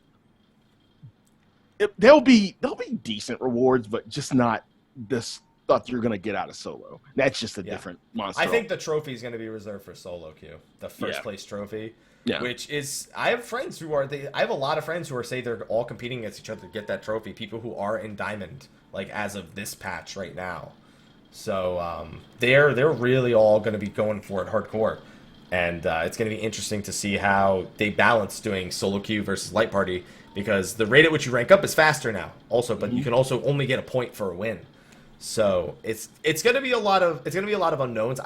there'll be decent rewards, but just not this stuff you're gonna get out of solo. That's just a different monster. I think the trophy is gonna be reserved for solo queue, the first place trophy. Yeah. Which is, I have friends who are, I have a lot of friends who are, say they're all competing against each other to get that trophy. People who are in Diamond, like as of this patch right now. So they're really all going to be going for it hardcore. And it's going to be interesting to see how they balance doing solo queue versus light party, because the rate at which you rank up is faster now also, but you can also only get a point for a win. So it's going to be a lot of unknowns.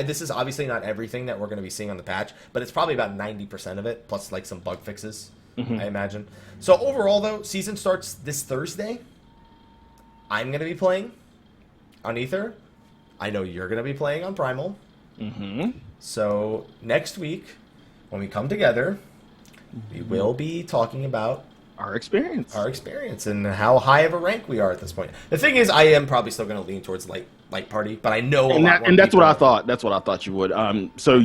This is obviously not everything that we're going to be seeing on the patch, but it's probably about 90% of it, plus like some bug fixes, I imagine. So overall though, season starts this Thursday. I'm going to be playing on Ether. I know you're going to be playing on Primal. So next week, when we come together, we will be talking about our experience and how high of a rank we are at this point. The thing is, I am probably still going to lean towards light party, but I know that's what I thought. That's what I thought you would. So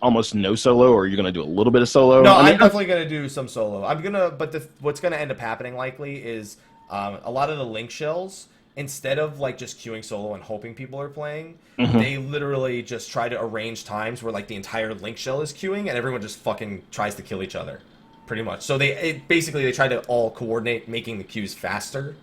almost no solo, or you're going to do a little bit of solo? No, I'm definitely going to do some solo. What's going to end up happening likely is a lot of the link shells, instead of like just queuing solo and hoping people are playing, they literally just try to arrange times where like the entire link shell is queuing and everyone just fucking tries to kill each other, pretty much. So they try to all coordinate making the queues faster,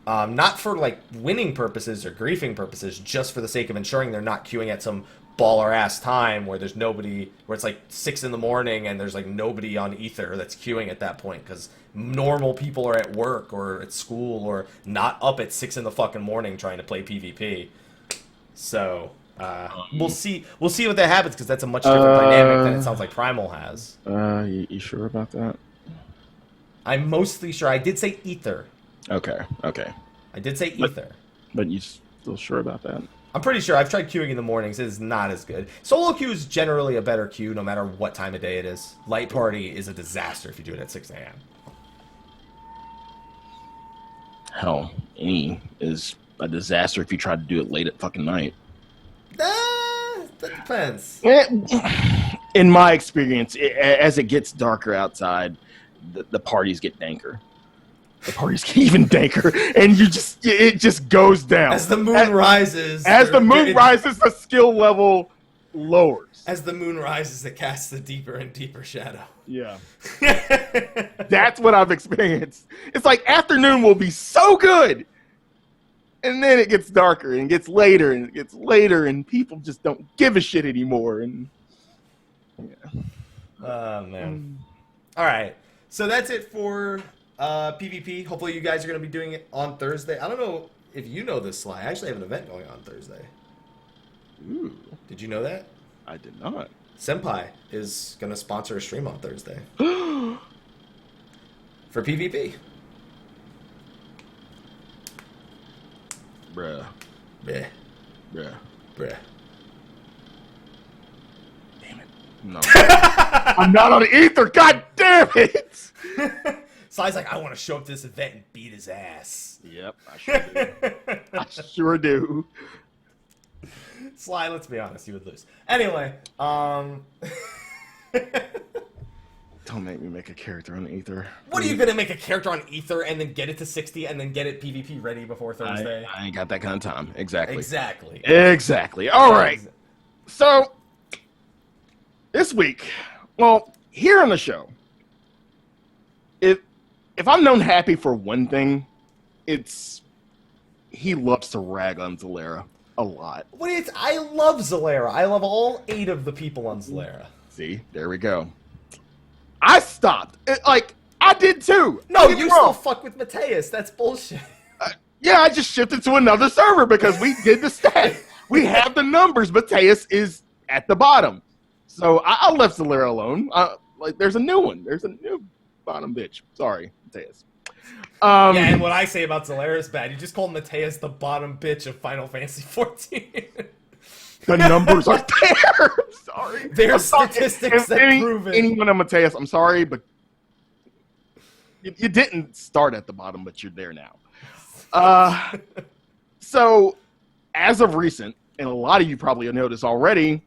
not for like winning purposes or griefing purposes, just for the sake of ensuring they're not queuing at some baller ass time where there's nobody, where it's like 6 a.m. and there's like nobody on Ether that's queuing at that point, because normal people are at work or at school or not up at 6 a.m. trying to play PvP. So we'll see what that happens, because that's a much different dynamic than it sounds like Primal has. You sure about that? I'm mostly sure. I did say Ether. Okay. I did say Ether. But you still sure about that? I'm pretty sure. I've tried queuing in the mornings. It is not as good. Solo queue is generally a better queue no matter what time of day it is. Light party is a disaster if you do it at 6 a.m. Hell, any is a disaster if you try to do it late at fucking night. That depends. In my experience, as it gets darker outside, the parties get danker. The parties get even danker, and it just goes down. As the moon rises. As the moon rises, the skill level lowers. As the moon rises, it casts a deeper and deeper shadow. Yeah. That's what I've experienced. It's like afternoon will be so good, and then it gets darker, and it gets later, and it gets later, and people just don't give a shit anymore. And yeah. Oh, man. All right. So that's it for PvP. Hopefully you guys are going to be doing it on Thursday. I don't know if you know this, Sly. I actually have an event going on Thursday. Ooh. Did you know that? I did not. Senpai is going to sponsor a stream on Thursday. For PvP. Bruh. Bruh. Bruh. Bruh. Damn it. No. I'm not on Ether. God damn it. Sly's like, I want to show up to this event and beat his ass. Yep, I sure do. I sure do. Sly, let's be honest, you would lose. Anyway, Don't make me make a character on Ether. What are you gonna make a character on Ether and then get it to 60 and then get it PvP ready before Thursday? I ain't got that kind of time. Exactly. Exactly. All right. So this week, well, here on the show, if I'm known happy for one thing, it's he loves to rag on Slyh a lot. I love Slyh. I love all 8 of the people on Slyh. See, there we go. I stopped. I did too. No, you still fuck with Mateus. That's bullshit. Yeah, I just shifted to another server because we did the stat. We have the numbers. Mateus is at the bottom. So I left Slyh alone. There's a new one. There's a new bottom bitch. Sorry, Mateus. Yeah, and what I say about Slyh is bad. You just called Mateus the bottom bitch of Final Fantasy XIV. The numbers are there. I'm sorry. There's statistics that prove it. Anyone on Mateus, I'm sorry, but you didn't start at the bottom, but you're there now. So, as of recent, and a lot of you probably have noticed already,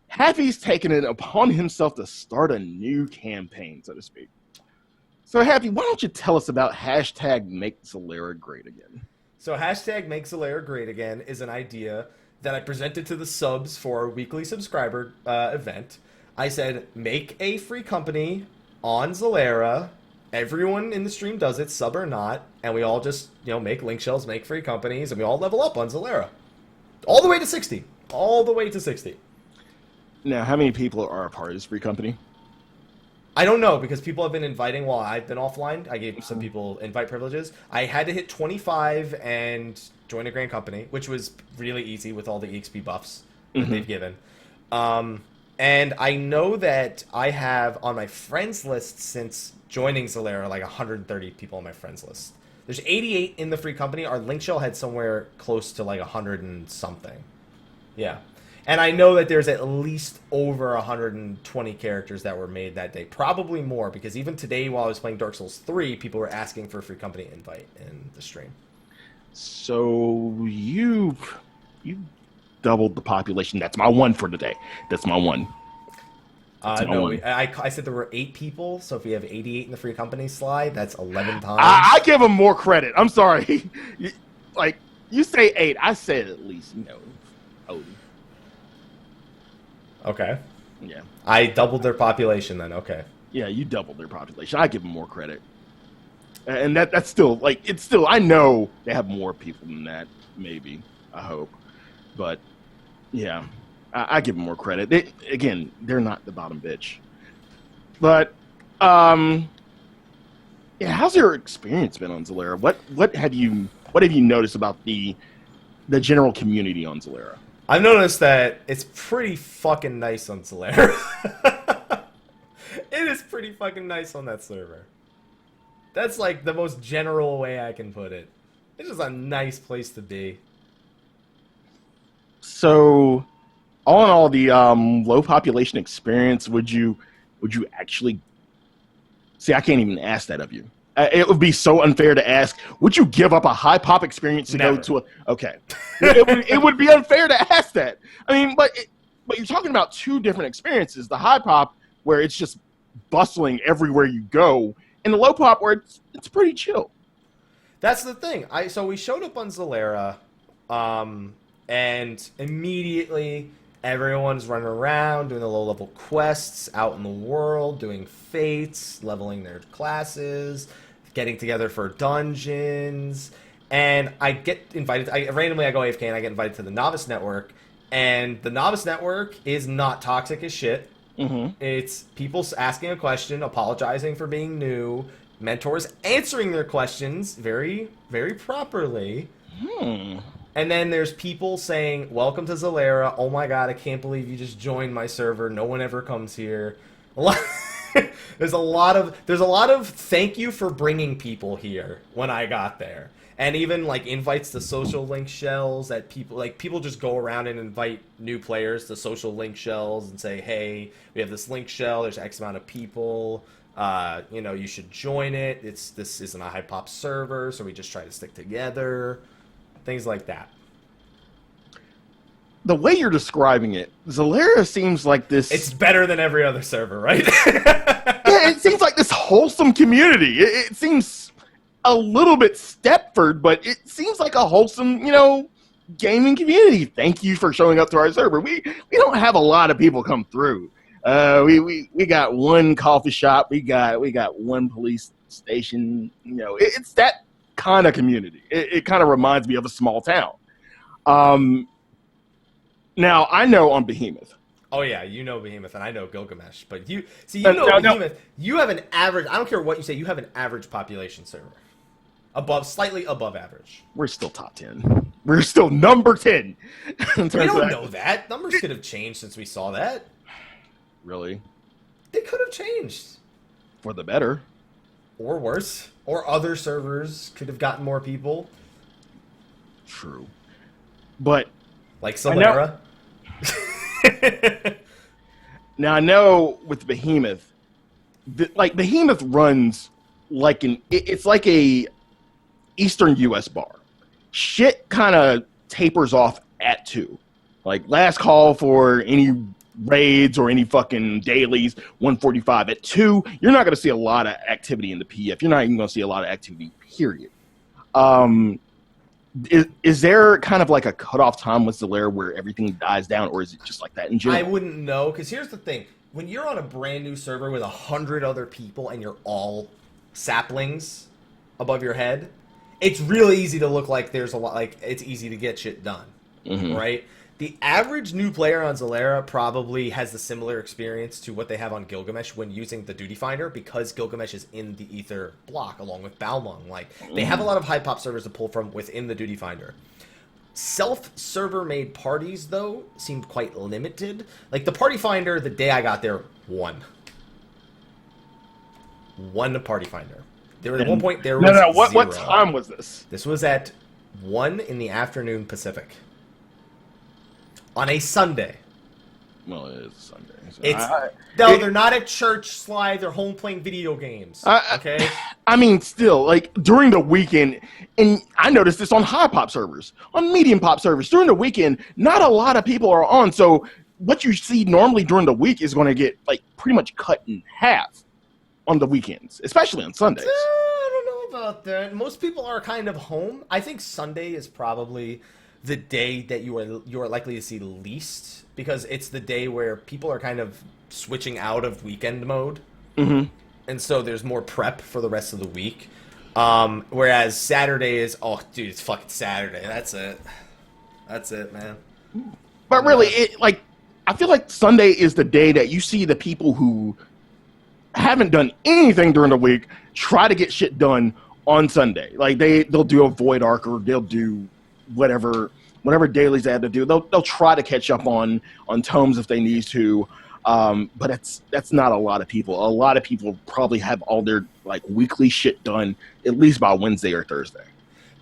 Happy's taken it upon himself to start a new campaign, so to speak. So, Happy, why don't you tell us about hashtag Make Slyh Great Again? So, hashtag Make Slyh Great Again is an idea that I presented to the subs for our weekly subscriber event. I said, make a free company on Slyh. Everyone in the stream does it, sub or not, and we all just, make link shells, make free companies, and we all level up on Slyh. All the way to 60. All the way to 60. Now, how many people are a part of this free company? I don't know, because people have been inviting while I've been offline. I gave some people invite privileges. I had to hit 25 and join a grand company, which was really easy with all the EXP buffs that they've given. And I know that I have on my friends list since joining Slyh, like 130 people on my friends list. There's 88 in the free company. Our link shell had somewhere close to like 100 and something. Yeah. And I know that there's at least over 120 characters that were made that day. Probably more, because even today while I was playing Dark Souls 3, people were asking for a free company invite in the stream. So you doubled the population. That's my one for today. That's my one. No, I said there were 8 people, so if we have 88 in the free company slide, that's 11 times. I give them more credit. I'm sorry. You say 8. I said at least, Odin. Okay. Yeah. I doubled their population then, okay. Yeah, you doubled their population. I give them more credit. And that's still, it's still, I know they have more people than that, maybe, I hope. But, yeah, I give them more credit. They're not the bottom bitch. But, yeah, how's your experience been on Slyh? What have you noticed about the general community on Slyh? I've noticed that it's pretty fucking nice on Slyh. It is pretty fucking nice on that server. That's like the most general way I can put it. It's just a nice place to be. So, all in all, the low population experience, would you actually... See, I can't even ask that of you. It would be so unfair to ask, would you give up a high pop experience to go to a... Okay. it would be unfair to ask that. I mean, but you're talking about 2 different experiences. The high pop, where it's just bustling everywhere you go, and the low pop, where it's pretty chill. That's the thing. So we showed up on Slyh, and immediately everyone's running around doing the low-level quests out in the world, doing fates, leveling their classes, getting together for dungeons, and I get invited. Randomly I go AFK and I get invited to the Novice Network, and the Novice Network is not toxic as shit. It's people asking a question, apologizing for being new, mentors answering their questions very, very properly. And then there's people saying, welcome to Slyh. Oh my god, I can't believe you just joined my server. No one ever comes here. There's a lot of thank you for bringing people here when I got there. And even like invites to social link shells that people just go around and invite new players to social link shells and say, hey, we have this link shell, there's X amount of people, you should join it. This isn't a high pop server, so we just try to stick together. Things like that. The way you're describing it, Slyh seems like this... It's better than every other server, right? Yeah, wholesome community. It seems a little bit Stepford, but it seems like a wholesome, gaming community. Thank you for showing up to our server. We don't have a lot of people come through. We got one coffee shop. We got one police station. It's that kind of community. It kind of reminds me of a small town. Now I know on Behemoth. Oh yeah, you know Behemoth, and I know Gilgamesh. But Behemoth. No. You have an average. I don't care what you say. You have an average population server, slightly above average. We're still top 10. We're still number 10. We don't know that. Numbers could have changed since we saw that. Really? They could have changed. For the better. Or worse. Or other servers could have gotten more people. True. But like Solera. Now I know with Behemoth, Behemoth runs like it's like a Eastern U.S. bar. Shit kind of tapers off at 2. Like last call for any raids or any fucking dailies, 1:45. At 2, you're not going to see a lot of activity in the PF. You're not even going to see a lot of activity, period. Is there kind of like a cutoff time with Slytherin where everything dies down, or is it just like that in general? I wouldn't know, because here's the thing. When you're on a brand new server with 100 other people and you're all saplings above your head, it's really easy to look like there's a lot, like it's easy to get shit done, right? The average new player on Slytherin probably has the similar experience to what they have on Gilgamesh when using the Duty Finder, because Gilgamesh is in the Ether block along with Balmung. Like, they have a lot of high pop servers to pull from within the Duty Finder. Self-server made parties, though, seemed quite limited. Like, the Party Finder, the day I got there, one Party Finder. There was at one point there was no. What 0. time was this? This was at 1 in the afternoon Pacific. On a Sunday. Well, it is Sunday. So they're not at church, Sly. They're home playing video games. Okay? I mean, still, like, during the weekend, and I noticed this on high pop servers, on medium pop servers, during the weekend, not a lot of people are on, so what you see normally during the week is going to get, like, pretty much cut in half on the weekends, especially on Sundays. I don't know about that. Most people are kind of home. I think Sunday is probably the day that you are likely to see least, because it's the day where people are kind of switching out of weekend mode, and so there's more prep for the rest of the week. Whereas Saturday is, oh dude, it's fucking Saturday. That's it, man. But really, I feel like Sunday is the day that you see the people who haven't done anything during the week try to get shit done on Sunday. Like they'll do a void arc, or they'll do whatever dailies they have to do. They'll try to catch up on tomes if they need to. But that's not a lot of people. A lot of people probably have all their like weekly shit done at least by Wednesday or Thursday.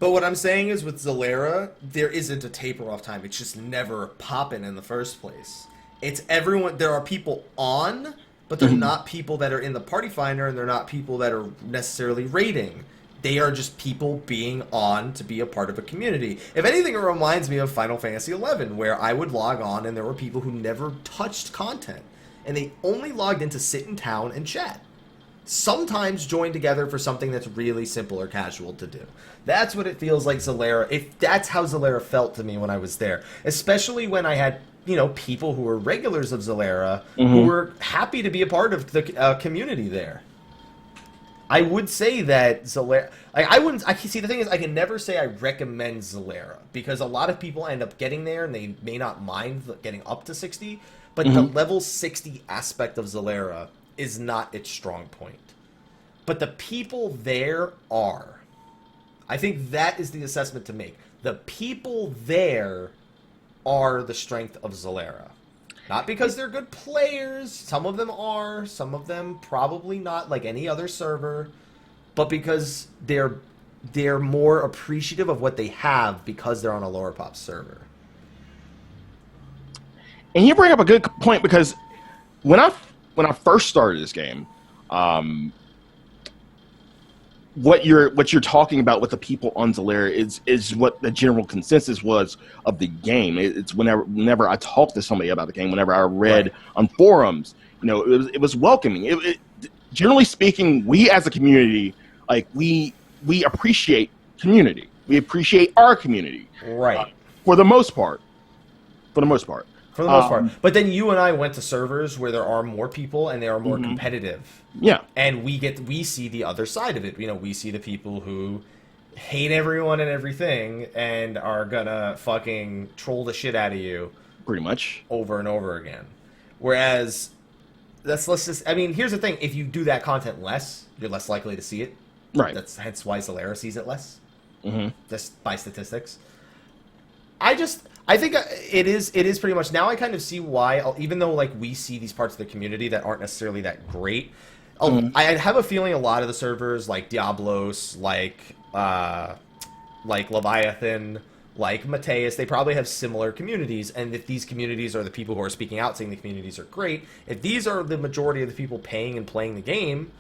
But what I'm saying is with Slytherin, there isn't a taper off time. It's just never popping in the first place. It's everyone. There are people on, but they're not people that are in the Party Finder, and they're not people that are necessarily raiding. They are just people being on to be a part of a community. If anything, it reminds me of Final Fantasy XI, where I would log on and there were people who never touched content, and they only logged in to sit in town and chat. Sometimes join together for something that's really simple or casual to do. That's what it feels like Slytherin. If that's how Slytherin felt to me when I was there, especially when I had people who were regulars of Slytherin who were happy to be a part of the community there. I would say that Slytherin, see, the thing is, I can never say I recommend Slytherin, because a lot of people end up getting there and they may not mind getting up to 60, but the level 60 aspect of Slytherin is not its strong point. But the people there are. I think that is the assessment to make. The people there are the strength of Slytherin. Not because they're good players, some of them are, some of them probably not, like any other server, but because they're more appreciative of what they have because they're on a lower pop server. And you bring up a good point, because when I first started this game, what you're talking about with the people on Slytherin is what the general consensus was of the game. It's whenever I talked to somebody about the game, whenever I read on forums, it was welcoming. generally speaking, we as a community, like we appreciate community. We appreciate our community, right? For the most part. For the most part. But then you and I went to servers where there are more people and they are more competitive. Yeah. And we see the other side of it. You know, we see the people who hate everyone and everything and are gonna fucking troll the shit out of you. Pretty much. Over and over again. Whereas, here's the thing. If you do that content less, you're less likely to see it. Right. That's hence why Slyh sees it less. Mm-hmm. Just by statistics. I think it is pretty much, now I kind of see why, even though like we see these parts of the community that aren't necessarily that great. I have a feeling a lot of the servers like Diablos, like Leviathan, like Mateus, they probably have similar communities, and if these communities are the people who are speaking out saying the communities are great, if these are the majority of the people paying and playing the game,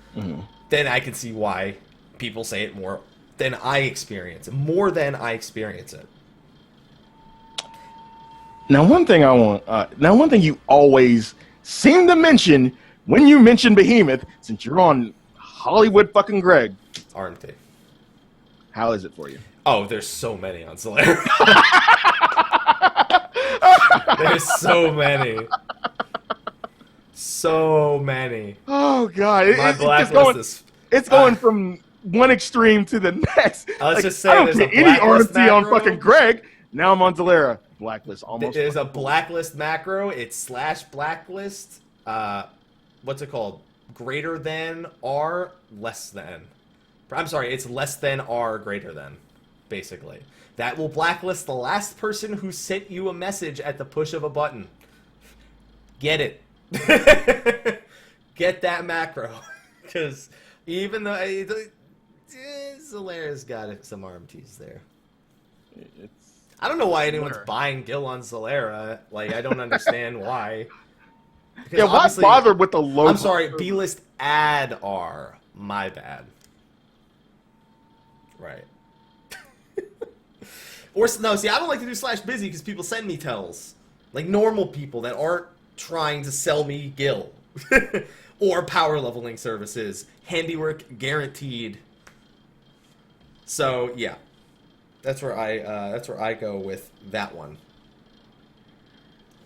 then I can see why people say it more than I experience it. Now, one thing you always seem to mention when you mention Behemoth, since you're on Hollywood fucking Greg. RMT. How is it for you? Oh, there's so many on Slyh. There's so many. So many. Oh, God. My blacklist is... It's going from one extreme to the next. Let's just say I don't there's get a any blacklist RMT on macro. fucking Greg. Now I'm on Zalera. Blacklist almost. There's a blacklist macro. It's /blacklist. What's it called? Greater than R, less than. I'm sorry, it's less than R, greater than, basically. That will blacklist the last person who sent you a message at the push of a button. Get it. Get that macro. Because even though... Zalera's got some RMTs there. I don't know why anyone's buying Gil on Zalera. Like, I don't understand why. Because yeah, why bother with the low... I'm sorry, B-list add R. My bad. Right. Or, no, see, I don't like to do /busy because people send me tells. Like, normal people that aren't trying to sell me Gil. Or power leveling services. Handiwork guaranteed. So, yeah. That's where I go with that one.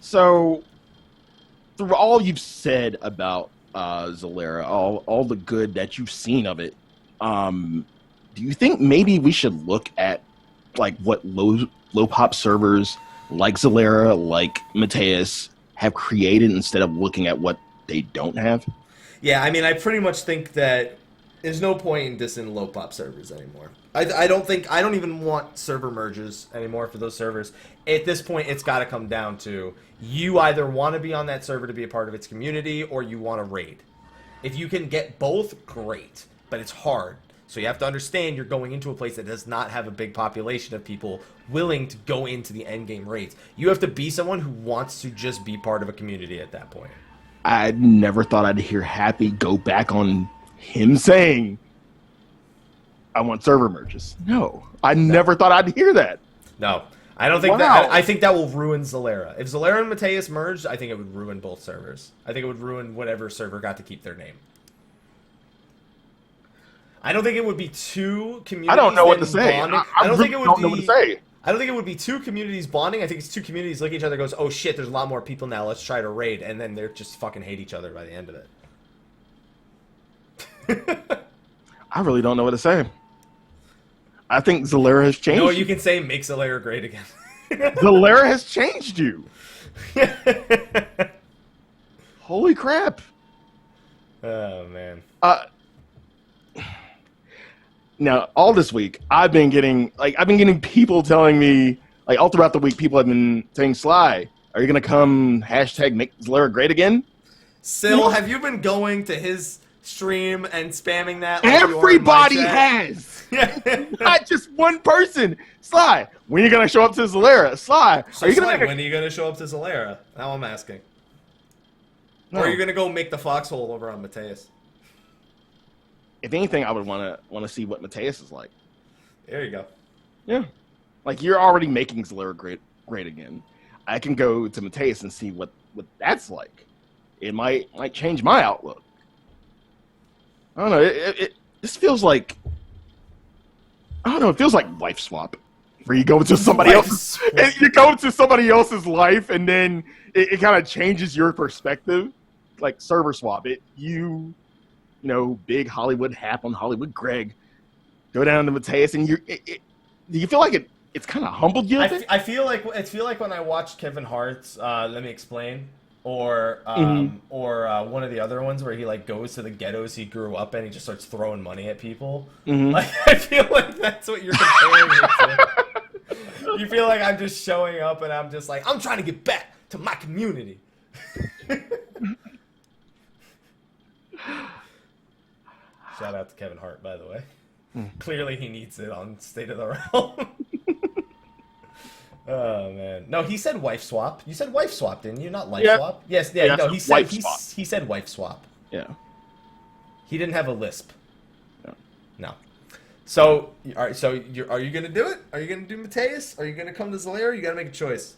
So, through all you've said about Zalera, all the good that you've seen of it, do you think maybe we should look at like what low pop servers like Zalera, like Mateus, have created instead of looking at what they don't have? Yeah, I mean, I pretty much think that there's no point in dissing low pop servers anymore. I don't even want server merges anymore for those servers. At this point, it's got to come down to you either want to be on that server to be a part of its community or you want to raid. If you can get both, great, but it's hard. So you have to understand you're going into a place that does not have a big population of people willing to go into the endgame raids. You have to be someone who wants to just be part of a community at that point. I never thought I'd hear Happy go back on him saying, I want server merges. No, I never thought I'd hear that. No, I don't think that. I think that will ruin Zalera. If Zalera and Mateus merged, I think it would ruin both servers. I think it would ruin whatever server got to keep their name. I don't think it would be two communities. I don't know what to say. I don't think it would know what to say. I don't think it would be two communities bonding. I think it's two communities look at each other and goes, oh shit, there's a lot more people now, let's try to raid, and then they're just fucking hate each other by the end of it. I really don't know what to say. I think Zalera has changed. No, you can say make Zalera great again. Zalera has changed you. Holy crap. Oh, man. Now, all this week, I've been getting people telling me, like, all throughout the week, people have been saying, Sly, are you going to come hashtag make Zalera great again? Syl, have you been going to his stream and spamming that? Like everybody has. Not just one person. Sly, when are you going to show up to Zalera? Sly, so are you Sly, when are you going to show up to Zalera? Now I'm asking. No. Or are you going to go make the foxhole over on Mateus? If anything, I would want to see what Mateus is like. There you go. Yeah. Like, you're already making Zalera great again. I can go to Mateus and see what that's like. It might change my outlook. I don't know. This feels like, I don't know. It feels like life swap, where you go into somebody else's, you go into somebody else's life, and then it kind of changes your perspective. Like server swap. You know, big Hollywood Hap on Hollywood Greg, go down to Mateus, and do you feel like it's kind of humbled you? I feel like when I watched Kevin Hart's Let Me Explain, or one of the other ones where he like goes to the ghettos he grew up in, he just starts throwing money at people. Like, I feel like that's what you're comparing it to. You feel like I'm just showing up and I'm just like, I'm trying to get back to my community. Shout out to Kevin Hart, by the way. Clearly he needs it on State of the Realm. Oh, man. No, he said wife swap. You said wife swap, didn't you? Not life swap? Yes, yeah, no, he said wife swap. Yeah. He didn't have a lisp. No. So, all right, so are you going to do it? Are you going to do Mateus? Are you going to come to Zalair? You got to make a choice.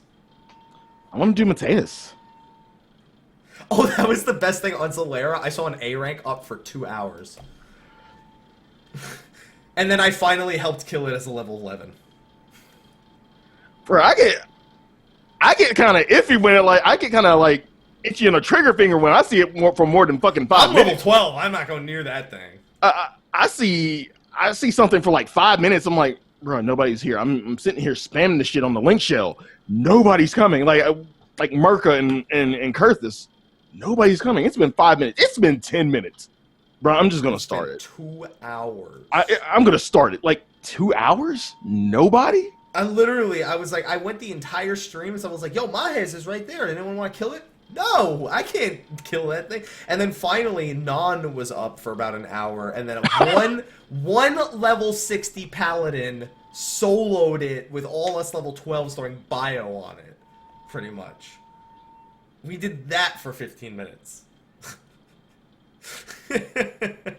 I want to do Mateus. Oh, that was the best thing on Zalair. I saw an A rank up for 2 hours. And then I finally helped kill it as a level 11. Bro, I get kind of iffy when I get kind of like itchy on the trigger finger when I see it for more than fucking 5 I'm minutes. level 12. I'm not going near that thing. I see something for like 5 minutes. I'm like, bro, nobody's here. I'm sitting here spamming the shit on the link shell. Nobody's coming. Like Merca and Kurthus. Nobody's coming. It's been 5 minutes. It's been 10 minutes. Bro, I'm just going to start it. 2 hours. I'm going to start it. Like, 2 hours? Nobody? I went the entire stream, so I was like, yo, Mahez is right there. Anyone want to kill it? No, I can't kill that thing. And then finally, Non was up for about an hour, and then one level 60 paladin soloed it with all us level 12s throwing bio on it, pretty much. We did that for 15 minutes. It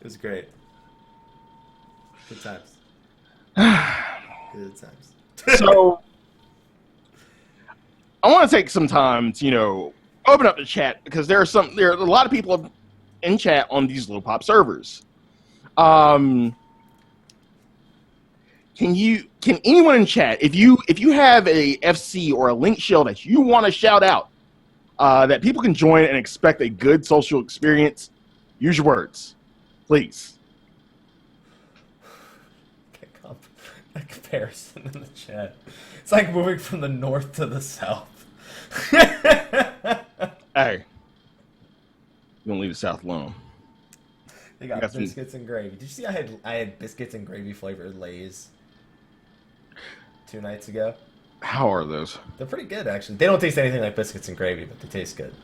was great. Good times. Good times. So, I want to take some time to, open up the chat, because there are a lot of people in chat on these low pop servers. Can anyone in chat, if you have a FC or a link shell that you want to shout out, that people can join and expect a good social experience, use your words, please. That comparison in the chat. It's like moving from the north to the south. Hey, you don't leave the south alone. They got biscuits and gravy. Did you see I had biscuits and gravy flavored Lay's 2 nights ago? How are those? They're pretty good, actually. They don't taste anything like biscuits and gravy, but they taste good.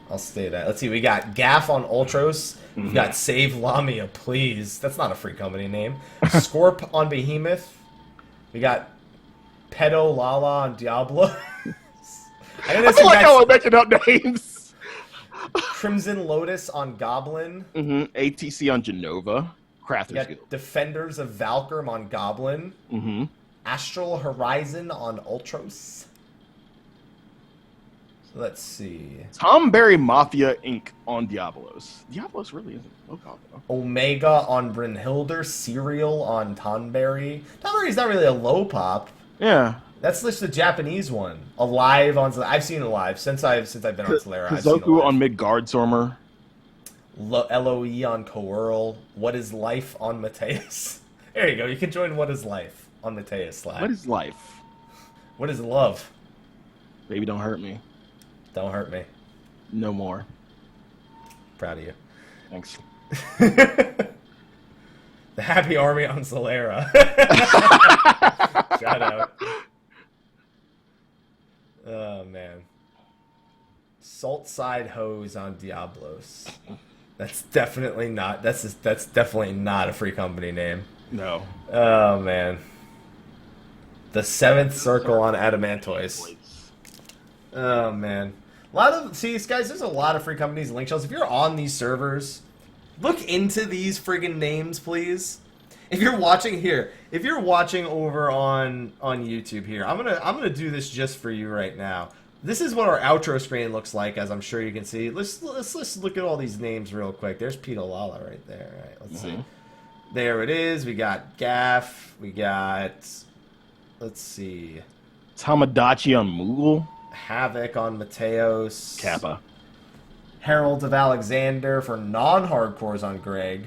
I'll stay that. Let's see. We got Gaff on Ultros. We've got Save Lamia, please. That's not a free company name. Scorp on Behemoth. We got Pedo Lala on Diablo. I feel like how I'm making up names. Crimson Lotus on Goblin. ATC on Genova. Crafters Guild. Defenders of Valkyr on Goblin. Astral Horizon on Ultros. Let's see. Tom Berry Mafia Inc. on Diablos. Diablos really isn't low pop, though. Omega on Brynhilder. Serial on Tonberry. Tonberry's not really a low pop. Yeah. That's just the Japanese one. Alive on... I've seen Alive. Since I've been on Solera, I've seen Kazoku on Midgardstormer. LOE on Coerl. What is Life on Mateus. There you go. You can join What is Life on Mateus. Sly. What is life? What is love? Baby, don't hurt me. Don't hurt me. No more. Proud of you. Thanks. The Happy Army on Solera. Shout out. Oh, man. Salt Side Hose on Diablos. That's definitely not... That's definitely not a free company name. No. Oh, man. The Seventh Circle on Adamantoise. Oh, man. See, guys, there's a lot of free companies and link shells. If you're on these servers, look into these friggin' names, please. If you're watching here, if you're watching over on YouTube here, I'm gonna do this just for you right now. This is what our outro screen looks like, as I'm sure you can see. Let's look at all these names real quick. There's Pete Lala right there. All right, let's see. There it is. We got Gaff. We got, let's see, Tamagotchi on Moogle. Havoc on Mateos. Kappa. Herald of Alexander for non-hardcores on Greg.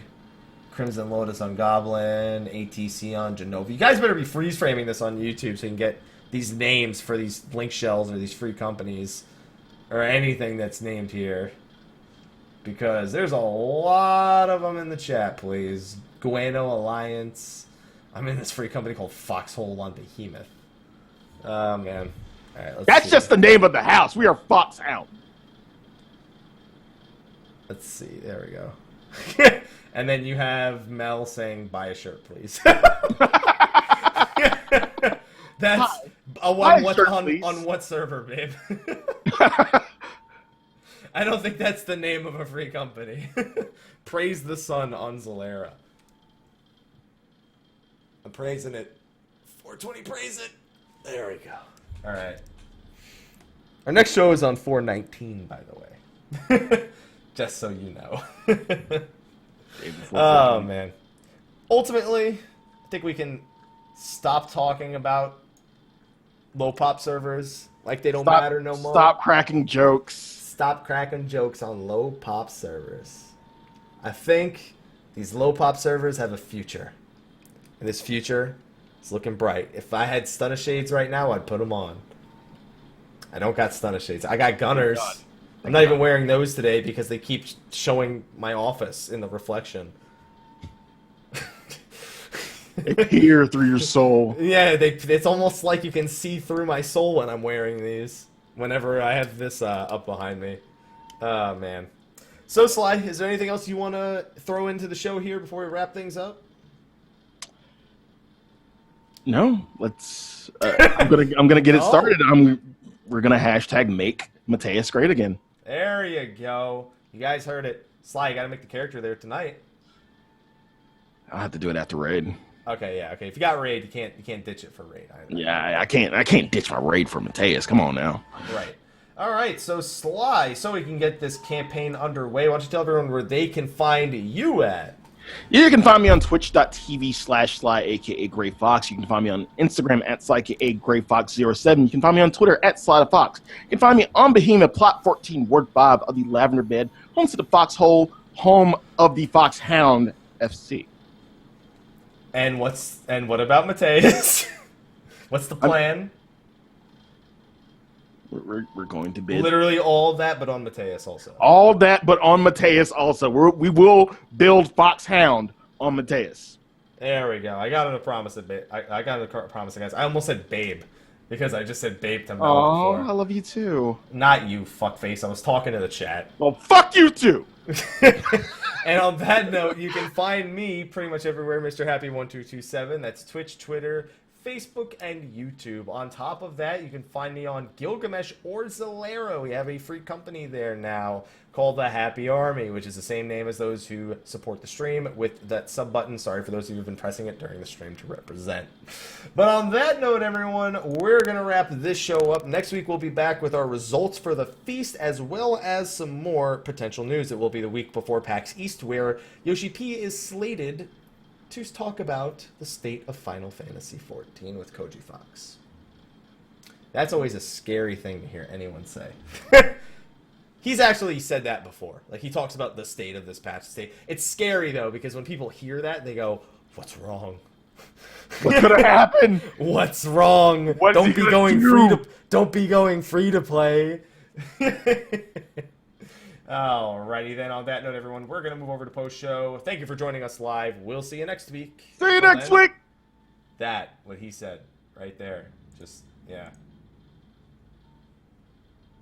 Crimson Lotus on Goblin. ATC on Genova. You guys better be freeze framing this on YouTube so you can get these names for these link shells or these free companies or anything that's named here. Because there's a lot of them in the chat, please. Guano Alliance. I'm in this free company called Foxhole on Behemoth. Oh, man. All right, That's see. just the name of the house. We are Foxhound. Let's see. There we go. And then you have Mel saying, buy a shirt, please. That's on what server, babe? I don't think that's the name of a free company. Praise the sun on Zalera. I'm praising it. 420, praise it. There we go. All right. Our next show is on 419, by the way. Just so you know. Oh, man. Ultimately, I think we can stop talking about low pop servers like they don't matter no more. Stop cracking jokes. Stop cracking jokes on low pop servers. I think these low pop servers have a future. And this future is looking bright. If I had Stunner Shades right now, I'd put them on. I don't got Stunner Shades. I got Gunners. I'm not even wearing those today because they keep showing my office in the reflection. They peer through your soul. Yeah, it's almost like you can see through my soul when I'm wearing these. Whenever I have this up behind me. Oh, man. So, Sly, is there anything else you want to throw into the show here before we wrap things up? No, let's. I'm gonna get it started. We're gonna hashtag make Mateus great again. There you go. You guys heard it. Sly, you gotta make the character there tonight. I'll have to do it after raid. Okay, yeah, okay. If you got raid, you can't ditch it for raid. Yeah, I can't ditch my raid for Mateus. Come on now. Right. All right, so Sly, so we can get this campaign underway, why don't you tell everyone where they can find you at? You can find me on twitch.tv/Sly, aka Greyfox. You can find me on Instagram at Slyakagreyfox07. You can find me on Twitter at Slythefox. You can find me on Behemoth, Plot 14, Word 5 of the Lavender Bed, home to the Foxhole, home of the Foxhound FC. And what about Mateus? What's the plan? We're going to bid. Literally all of that, but on Mateus also. All that, but on Mateus also. We will build Foxhound on Mateus. There we go. I got to promise it. I got to promise it, guys. I almost said babe because I just said babe to Mel before. I love you too. Not you, fuckface. I was talking to the chat. Well, fuck you too. And on that note, you can find me pretty much everywhere, Mr. Happy1227. That's Twitch, Twitter, Facebook, and YouTube. On top of that, you can find me on Gilgamesh or Zalero. We have a free company there now called the Happy Army, which is the same name as those who support the stream with that sub button. Sorry for those of you who've been pressing it during the stream to represent. But on that note, everyone, we're going to wrap this show up. Next week, we'll be back with our results for the feast as well as some more potential news. It will be the week before PAX East, where Yoshi P is slated to talk about the state of Final Fantasy XIV with Koji Fox. That's always a scary thing to hear anyone say. He's actually said that before. Like, he talks about the state of this patch state. It's scary, though, because when people hear that, they go, what's wrong? What's gonna happen? What's wrong? Don't be going free to play. Alrighty then, on that note, everyone, we're going to move over to post-show. Thank you for joining us live. We'll see you next week. See you next week! That, what he said, right there. Just, yeah.